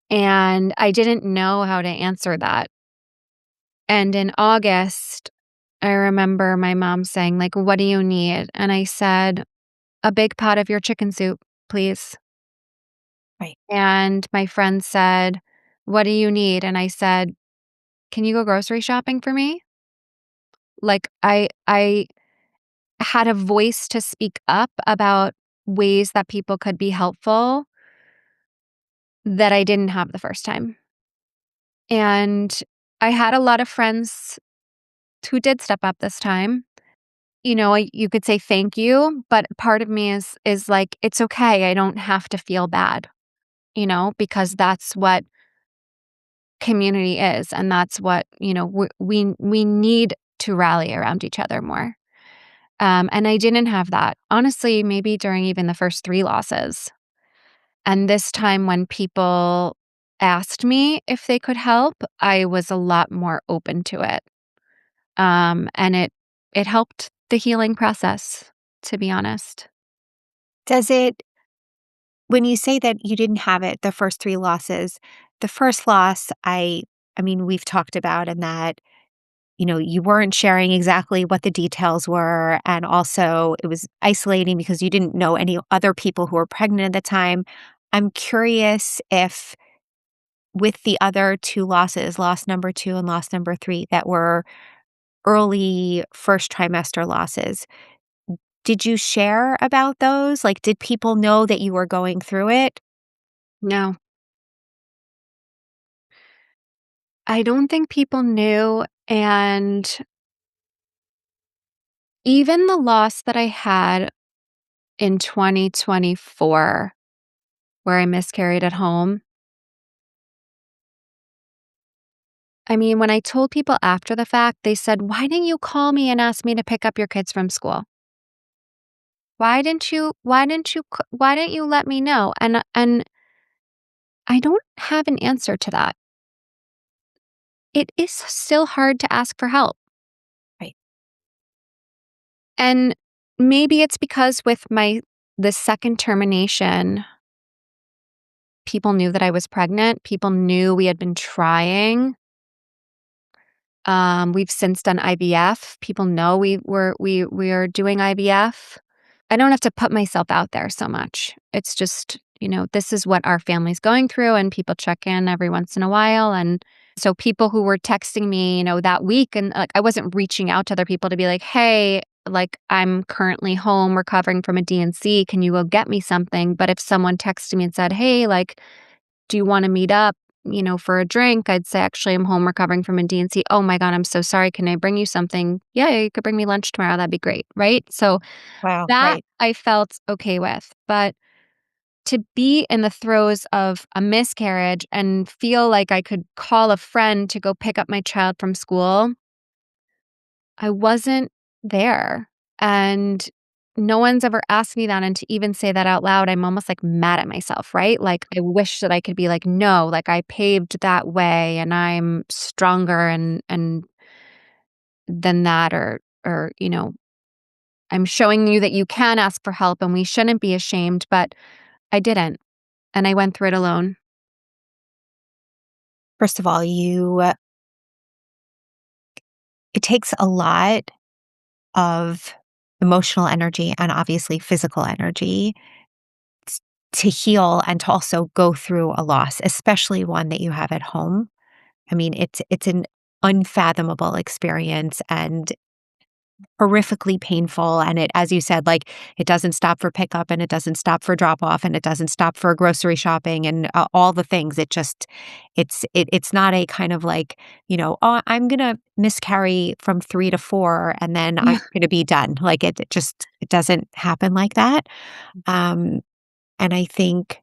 And I didn't know how to answer that. And in August, I remember my mom saying, like, "What do you need?" And I said, "A big pot of your chicken soup, please." Right. And my friend said, "What do you need?" And I said, "Can you go grocery shopping for me?" Like, I had a voice to speak up about ways that people could be helpful that I didn't have the first time. And I had a lot of friends who did step up this time. You could say thank you, but part of me is like, it's okay. I don't have to feel bad, because that's what community is, and that's what, we need to rally around each other more. And I didn't have that. Honestly, maybe during even the first 3 losses. And this time when people asked me if they could help, I was a lot more open to it. And it helped the healing process, to be honest. Does it When you say that you didn't have it the first 3 losses, the first loss, I mean, we've talked about, and that, you weren't sharing exactly what the details were, and also it was isolating because you didn't know any other people who were pregnant at the time. I'm curious if with the other 2 losses, loss number 2 and loss number 3, that were early first trimester losses, did you share about those? Like, did people know that you were going through it? No, I don't think people knew. And even the loss that I had in 2024, where I miscarried at home, I mean, when I told people after the fact, they said, "Why didn't you call me and ask me to pick up your kids from school? Why didn't you let me know?" And I don't have an answer to that. It is still hard to ask for help. Right. And maybe it's because with the second termination, people knew that I was pregnant. People knew we had been trying. We've since done IVF. People know we are doing IVF. I don't have to put myself out there so much. It's just, this is what our family's going through, and people check in every once in a while. And so people who were texting me, that week, and like I wasn't reaching out to other people to be like, "Hey, like I'm currently home recovering from a DNC. Can you go get me something?" But if someone texted me and said, "Hey, like, do you want to meet up, for a drink?" I'd say, "Actually, I'm home recovering from a DNC. Oh my God, I'm so sorry. Can I bring you something?" "Yeah, you could bring me lunch tomorrow. That'd be great." Right. So Wow, that right. I felt okay with. But to be in the throes of a miscarriage and feel like I could call a friend to go pick up my child from school, I wasn't there. And no one's ever asked me that. And to even say that out loud, I'm almost like mad at myself, right? Like I wish that I could be like, no, like I paved that way and I'm stronger and than that, or, I'm showing you that you can ask for help and we shouldn't be ashamed, but I didn't. And I went through it alone. First of all, it takes a lot of emotional energy and obviously physical energy s- to heal and to also go through a loss, especially one that you have at home. I mean, it's an unfathomable experience and horrifically painful, and it, as you said, like, it doesn't stop for pickup, and it doesn't stop for drop off, and it doesn't stop for grocery shopping, and all the things. It's not a kind of like, "Oh, I'm gonna miscarry from 3 to 4, and then I'm Yeah. gonna be done." Like, it doesn't happen like that. Um, and I think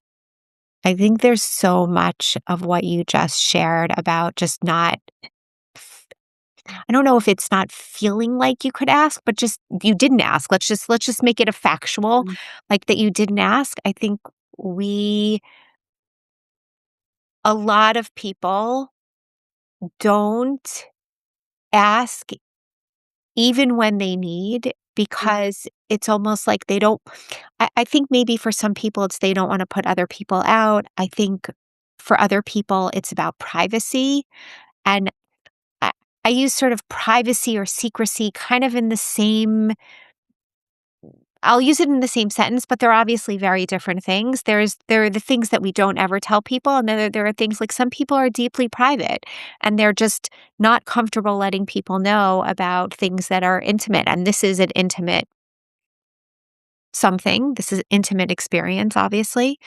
there's so much of what you just shared about just not I don't know if it's not feeling like you could ask, but just you didn't ask. Let's just make it a factual, like, that you didn't ask. I think we a lot of people don't ask even when they need, because it's almost like they don't I think maybe for some people it's they don't wanna put other people out. I think for other people it's about privacy, and I I use sort of privacy or secrecy kind of in the same I'll use it in the same sentence, but they're obviously very different things. There are the things that we don't ever tell people, and then there are things like some people are deeply private, and they're just not comfortable letting people know about things that are intimate, and this is an intimate something. This is intimate experience, obviously.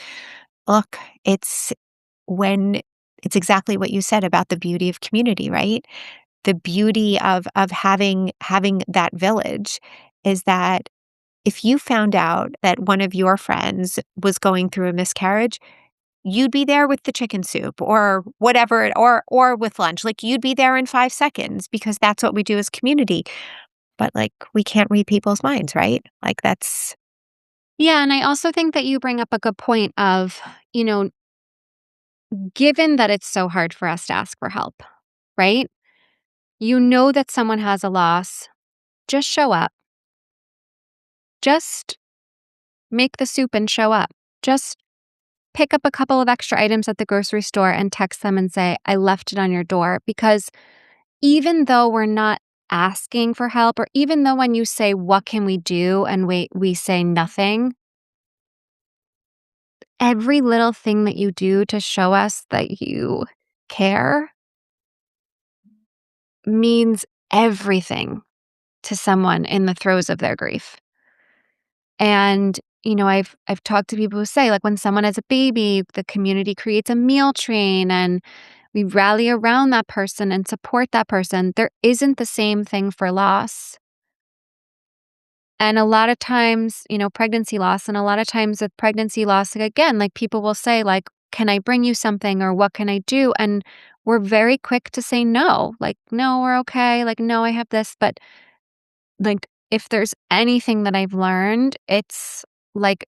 Look, it's when it's exactly what you said about the beauty of community, right? The beauty of having that village is that if you found out that one of your friends was going through a miscarriage, you'd be there with the chicken soup or whatever or with lunch. Like, you'd be there in 5 seconds because that's what we do as community. But, like, we can't read people's minds, right? Like, that's Yeah, and I also think that you bring up a good point of, you know, given that it's so hard for us to ask for help, right? You know that someone has a loss, just show up. Just make the soup and show up. Just pick up a couple of extra items at the grocery store and text them and say, "I left it on your door." Because even though we're not asking for help, or even though when you say, "What can we do?" and we say nothing, every little thing that you do to show us that you care means everything to someone in the throes of their grief. And I've talked to people who say, like, when someone has a baby, the community creates a meal train and we rally around that person and support that person. There isn't the same thing for loss. And a lot of times, pregnancy loss, and a lot of times with pregnancy loss, like, again, like, people will say, like, "Can I bring you something?" or "What can I do?" And we're very quick to say no. Like, "No, we're okay." Like, "No, I have this." But, like, if there's anything that I've learned, it's, like,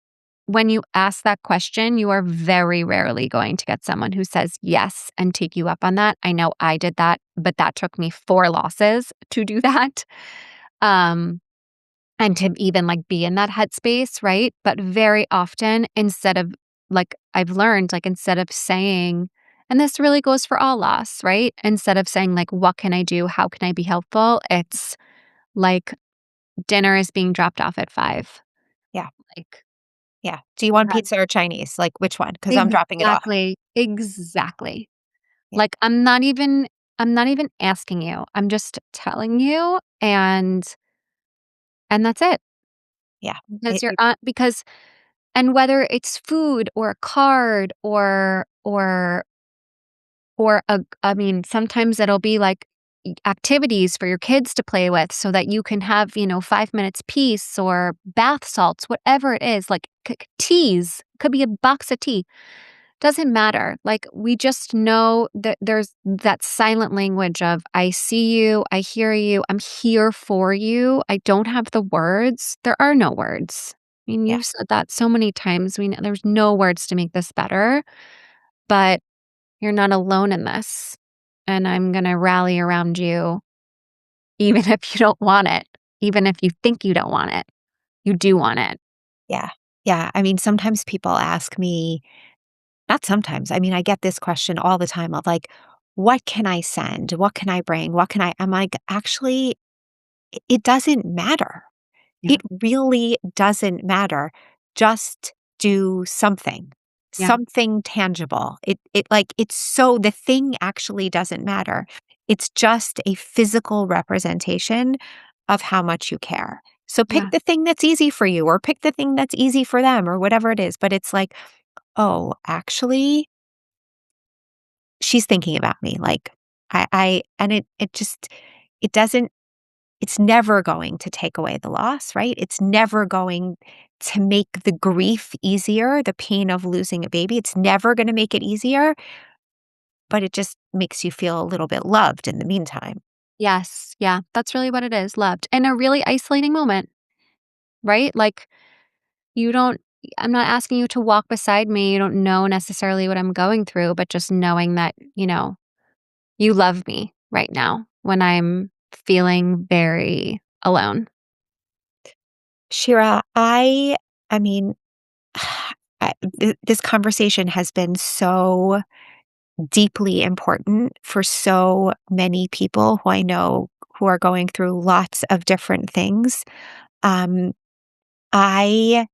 when you ask that question, you are very rarely going to get someone who says yes and take you up on that. I know I did that, but that took me 4 losses to do that. Um and to even, like, be in that headspace, right? But very often, instead of like, I've learned, like, instead of saying, and this really goes for all loss, right? Instead of saying, like, "What can I do? How can I be helpful?" It's like, "Dinner is being dropped off at 5." Yeah. Like, Yeah. Do you want uh, pizza or Chinese? Like, which one? Because 'Cause I'm dropping it off. exactly, exactly. Yeah. Like, I'm not even asking you. I'm just telling you, and that's it. Yeah. Because you're because And whether it's food or a card or I mean, sometimes it'll be like activities for your kids to play with so that you can have, 5 minutes peace or bath salts, whatever it is, like teas, could be a box of tea. Doesn't matter. Like, we just know that there's that silent language of, I see you, I hear you, I'm here for you. I don't have the words. There are no words. I mean, Yeah. you've said that so many times. We know there's no words to make this better, but you're not alone in this. And I'm going to rally around you, even if you don't want it, even if you think you don't want it. You do want it. Yeah. Yeah. I mean, sometimes people ask me, not sometimes, I mean, I get this question all the time of like, what can I send? What can I bring? I'm like, actually, it doesn't matter. Yeah. It really doesn't matter. Just do something, Yeah. something tangible. It's so the thing actually doesn't matter. It's just a physical representation of how much you care. So pick Yeah. the thing that's easy for you or pick the thing that's easy for them or whatever it is. But it's like, oh, actually, she's thinking about me. Like and it just, it doesn't, it's never going to take away the loss, right? It's never going to make the grief easier, the pain of losing a baby. It's never going to make it easier, but it just makes you feel a little bit loved in the meantime. Yes. Yeah. That's really what it is. Loved in a really isolating moment, right? Like, you don't, I'm not asking you to walk beside me. You don't know necessarily what I'm going through, but just knowing that, you love me right now when I'm feeling very alone. Shira, I mean, this conversation has been so deeply important for so many people who I know who are going through lots of different things. Um, I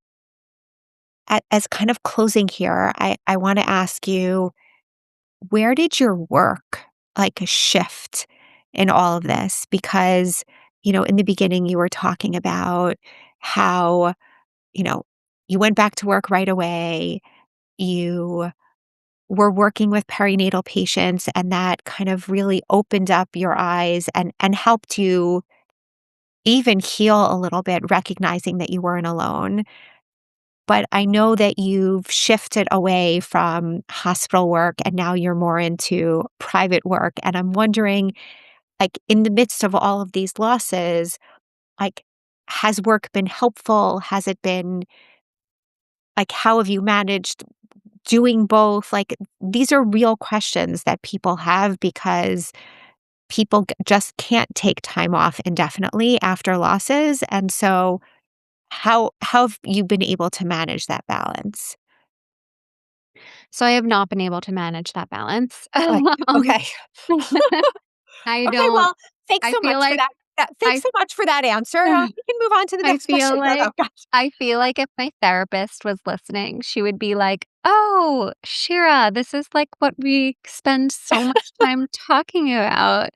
as kind of closing here, I wanna ask you, where did your work, like, shift in all of this? Because, in the beginning, you were talking about how, you know, you went back to work right away, you were working with perinatal patients, and that kind of really opened up your eyes and helped you even heal a little bit, recognizing that you weren't alone. But I know that you've shifted away from hospital work and now you're more into private work. And I'm wondering, like, in the midst of all of these losses, like, has work been helpful? Has it been like, how have you managed doing both? Like, these are real questions that people have because people just can't take time off indefinitely after losses. And so, how have you been able to manage that balance? So I have not been able to manage that balance. Like, okay. I Okay, don't well, thanks I so feel much for like thanks I so much for that answer. We can move on to the I next feel question. No, like no, gosh. I feel like if my therapist was listening, she would be like, "Oh, Shira, this is like what we spend so much time talking about,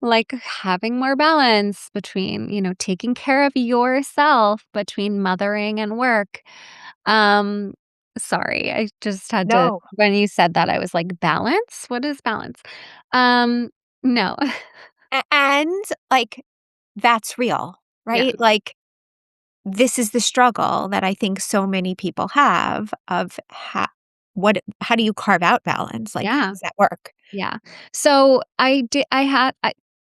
like having more balance between, taking care of yourself between mothering and work." Um, sorry, I just had to No. when you said that, I was like, "Balance? What is balance?" Um, no. And, like, that's real, Yeah, right? Like, this is the struggle that I think so many people have of how do you carve out balance? Like, how yeah, does that work? yeah. So,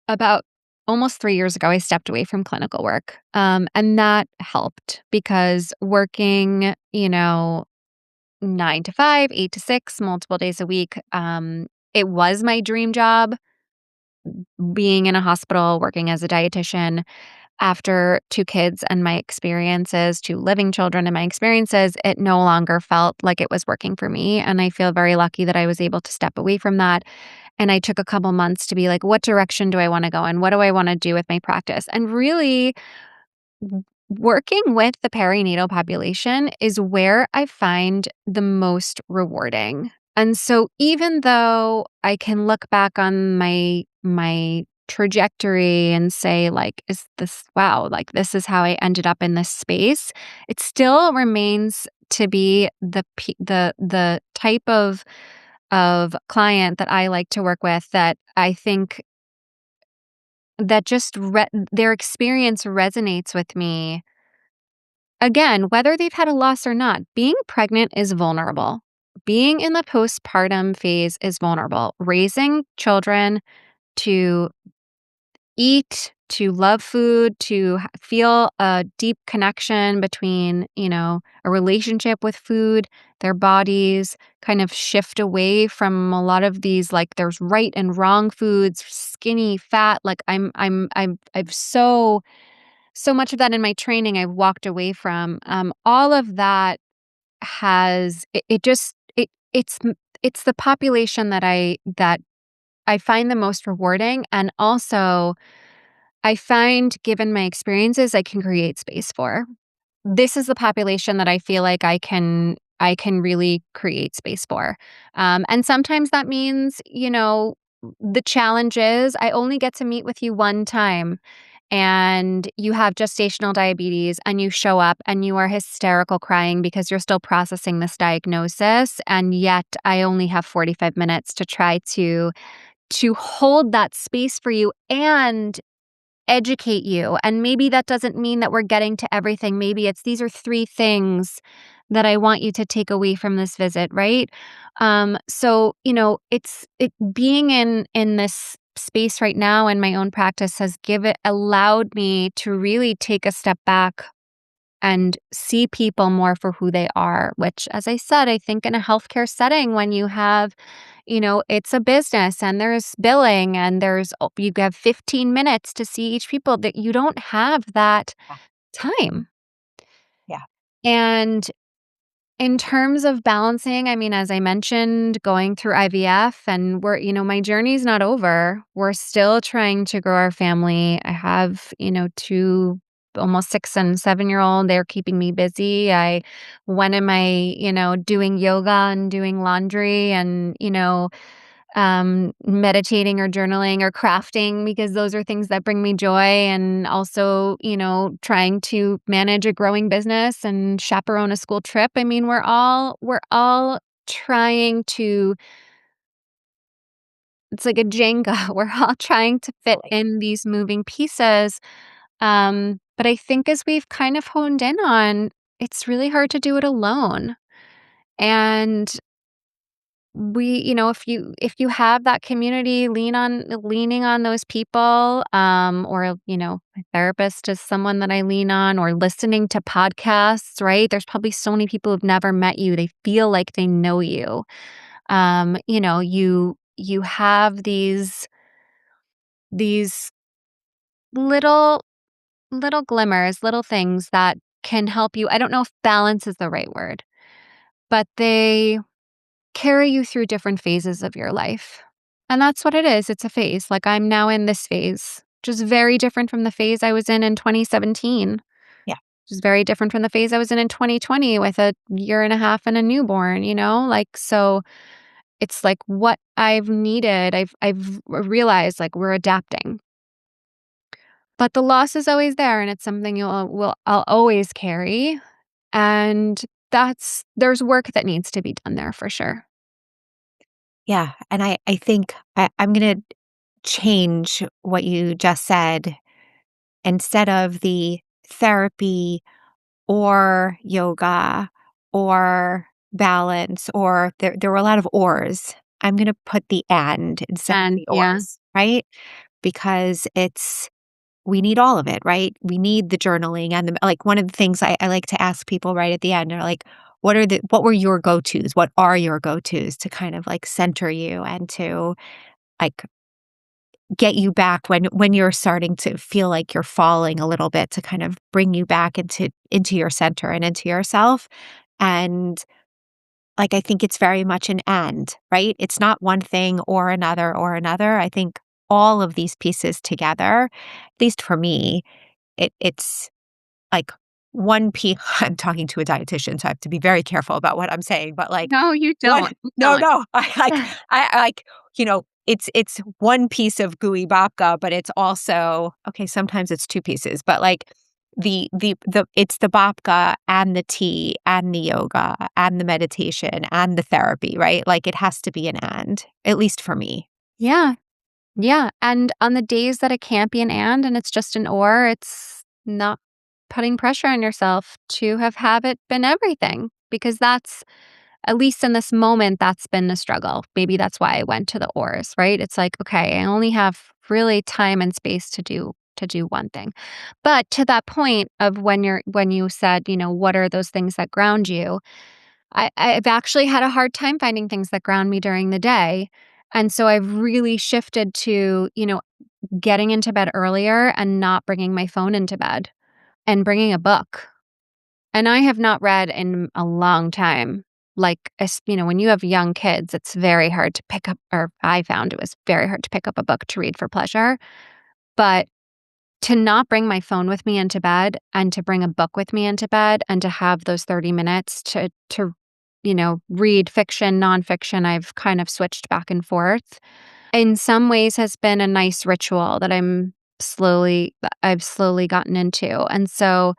about almost 3 years ago, I stepped away from clinical work, and that helped because working, 9 to 5, 8 to 6, multiple days a week, it was my dream job being in a hospital, working as a dietitian. After 2 kids and my experiences, 2 living children and my experiences, it no longer felt like it was working for me, and I feel very lucky that I was able to step away from that, and I took a couple months to be like, "What direction do I wanna go in? What do I wanna do with my practice?" And really working with the perinatal population is where I find the most rewarding. And so even though I can look back on my trajectory and say like is this wow, like this is how I ended up in this space, it still remains to be the type of client that I like to work with that I think that their experience resonates with me. Again, whether they've had a loss or not, being pregnant is vulnerable. Being in the postpartum phase is vulnerable. Raising children to eat, to love food, to feel a deep connection between, a relationship with food, their bodies, kind of shift away from a lot of these like there's right and wrong foods, skinny, fat, like I've so much of that in my training I've walked away from. All of that has it just it's the population that I find the most rewarding, and also I find given my experiences I can create space for. This is the population that I feel like I can really create space for. And sometimes that means, the challenge is I only get to meet with you one time and you have gestational diabetes and you show up and you are hysterical crying because you're still processing this diagnosis, and yet I only have 45 minutes to try to hold that space for you and educate you. And maybe that doesn't mean that we're getting to everything. Maybe it's these are 3 things that I want you to take away from this visit, right? So, it being in this space right now in my own practice has given allowed me to really take a step back and see people more for who they are, which, as I said, I think in a healthcare setting, when you have, it's a business and there's billing and you have 15 minutes to see each people that you don't have that Yeah. time. Yeah. And in terms of balancing, I mean, as I mentioned, going through IVF and my journey's not over. We're still trying to grow our family. I have, 2 almost 6 and 7-year-old. They're keeping me busy. When am I, doing yoga and doing laundry and, meditating or journaling or crafting because those are things that bring me joy. And also, trying to manage a growing business and chaperone a school trip. I mean, we're all trying to, it's like a Jenga. We're all trying to fit Totally. in these moving pieces. But I think as we've kind of honed in on, it's really hard to do it alone. And if you have that community, leaning on those people, or a therapist is someone that I lean on, or listening to podcasts, right? There's probably so many people who've never met you. They feel like they know you. You have these little little glimmers, little things that can help you. I don't know if balance is the right word, but they carry you through different phases of your life. And that's what it is. It's a phase. Like I'm now in this phase, which is very different from the phase I was in 2017, which Yeah. is very different from the phase I was in 2020 with a year and a half and a newborn, Like, so it's like what I've needed. I've realized like we're adapting. But the loss is always there and it's something I'll always carry. And there's work that needs to be done there for sure. Yeah, and I think I'm gonna change what you just said. Instead of the therapy or yoga or balance or there were a lot of ors. I'm gonna put the and instead of And the yeah. ors, right? Because we need all of it, right? We need the journaling and the like, one of the things I like to ask people right at the end are like, what were your go-tos? What are your go-tos to kind of like center you and to like get you back when you're starting to feel like you're falling a little bit to kind of bring you back into your center and into yourself. And like I think it's very much an and, right? It's not one thing or another or another. I think all of these pieces together, at least for me, it's like one piece. I'm talking to a dietitian, so I have to be very careful about what I'm saying, but like No, you what don't. You no, don't. no. I like, it's one piece of gooey babka, but it's also okay, sometimes it's two pieces, but like the it's the babka and the tea and the yoga and the meditation and the therapy, right? Like it has to be an and, at least for me. Yeah. Yeah, and on the days that it can't be an and it's just an or, it's not putting pressure on yourself to have it been everything because that's at least in this moment, that's been a struggle. Maybe that's why I went to the ors, right? It's like, okay, I only have really time and space to do one thing. But to that point of when you said, what are those things that ground you? I've actually had a hard time finding things that ground me during the day. And so I've really shifted to, getting into bed earlier and not bringing my phone into bed and bringing a book. And I have not read in a long time. Like, when you have young kids, it's very hard to pick up, or I found it was very hard to pick up a book to read for pleasure. But to not bring my phone with me into bed and to bring a book with me into bed and to have those 30 minutes to read fiction, nonfiction, I've kind of switched back and forth. In some ways has been a nice ritual that I've slowly gotten into. And so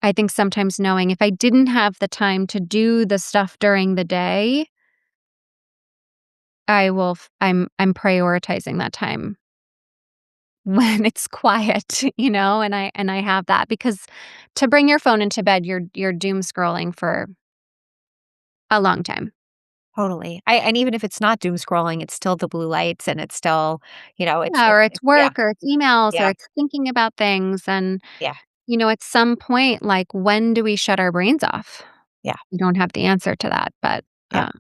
I think sometimes knowing if I didn't have the time to do the stuff during the day, I'm prioritizing that time when it's quiet, and I have that because to bring your phone into bed, you're doom scrolling for a long time. Totally. I and even if it's not doom scrolling, it's still the blue lights and it's still, Yeah, or it's yeah, work or it's emails or yeah, it's thinking about things and, yeah, at some point, like, when do we shut our brains off? yeah, We don't have the answer to that, but, yeah.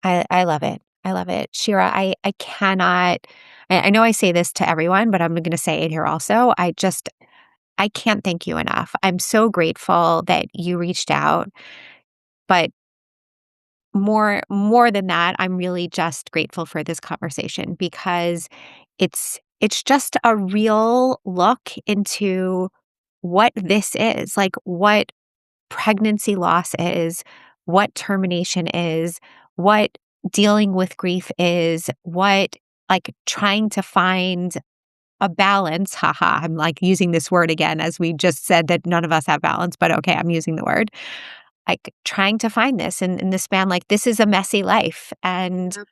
I love it. I love it. Shira, I cannot I know I say this to everyone, but I'm gonna say it here also. I can't thank you enough. I'm so grateful that you reached out, but more than that, I'm really just grateful for this conversation because it's just a real look into what this is, like what pregnancy loss is, what termination is, what dealing with grief is, what like trying to find a balance. Haha, I'm like using this word again as we just said that none of us have balance, but okay, I'm using the word. Like trying to find this in the span, like this is a messy life and Yep.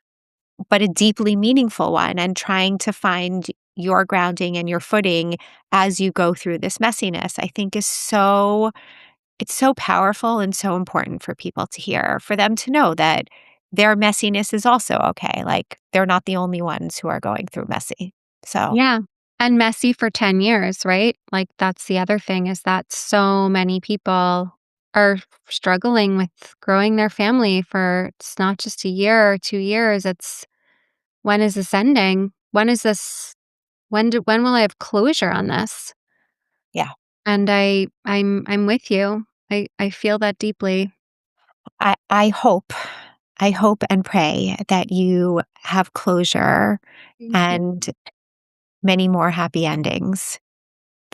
but a deeply meaningful one and trying to find your grounding and your footing as you go through this messiness, I think is it's so powerful and so important for people to hear, for them to know that their messiness is also okay. Like they're not the only ones who are going through messy. So, Yeah, and messy for 10 years, right? Like, that's the other thing is that so many people are struggling with growing their family for it's not just a year or 2 years, it's when is this ending? When will I have closure on this? yeah, And I'm with you. I feel that deeply. I hope and pray that you have closure Thank you. and many more happy endings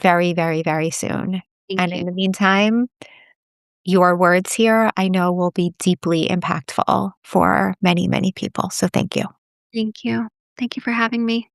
very, very, very soon. Thank And you. in the meantime, your words here I know will be deeply impactful for many, many people. So thank you. Thank you. Thank you for having me.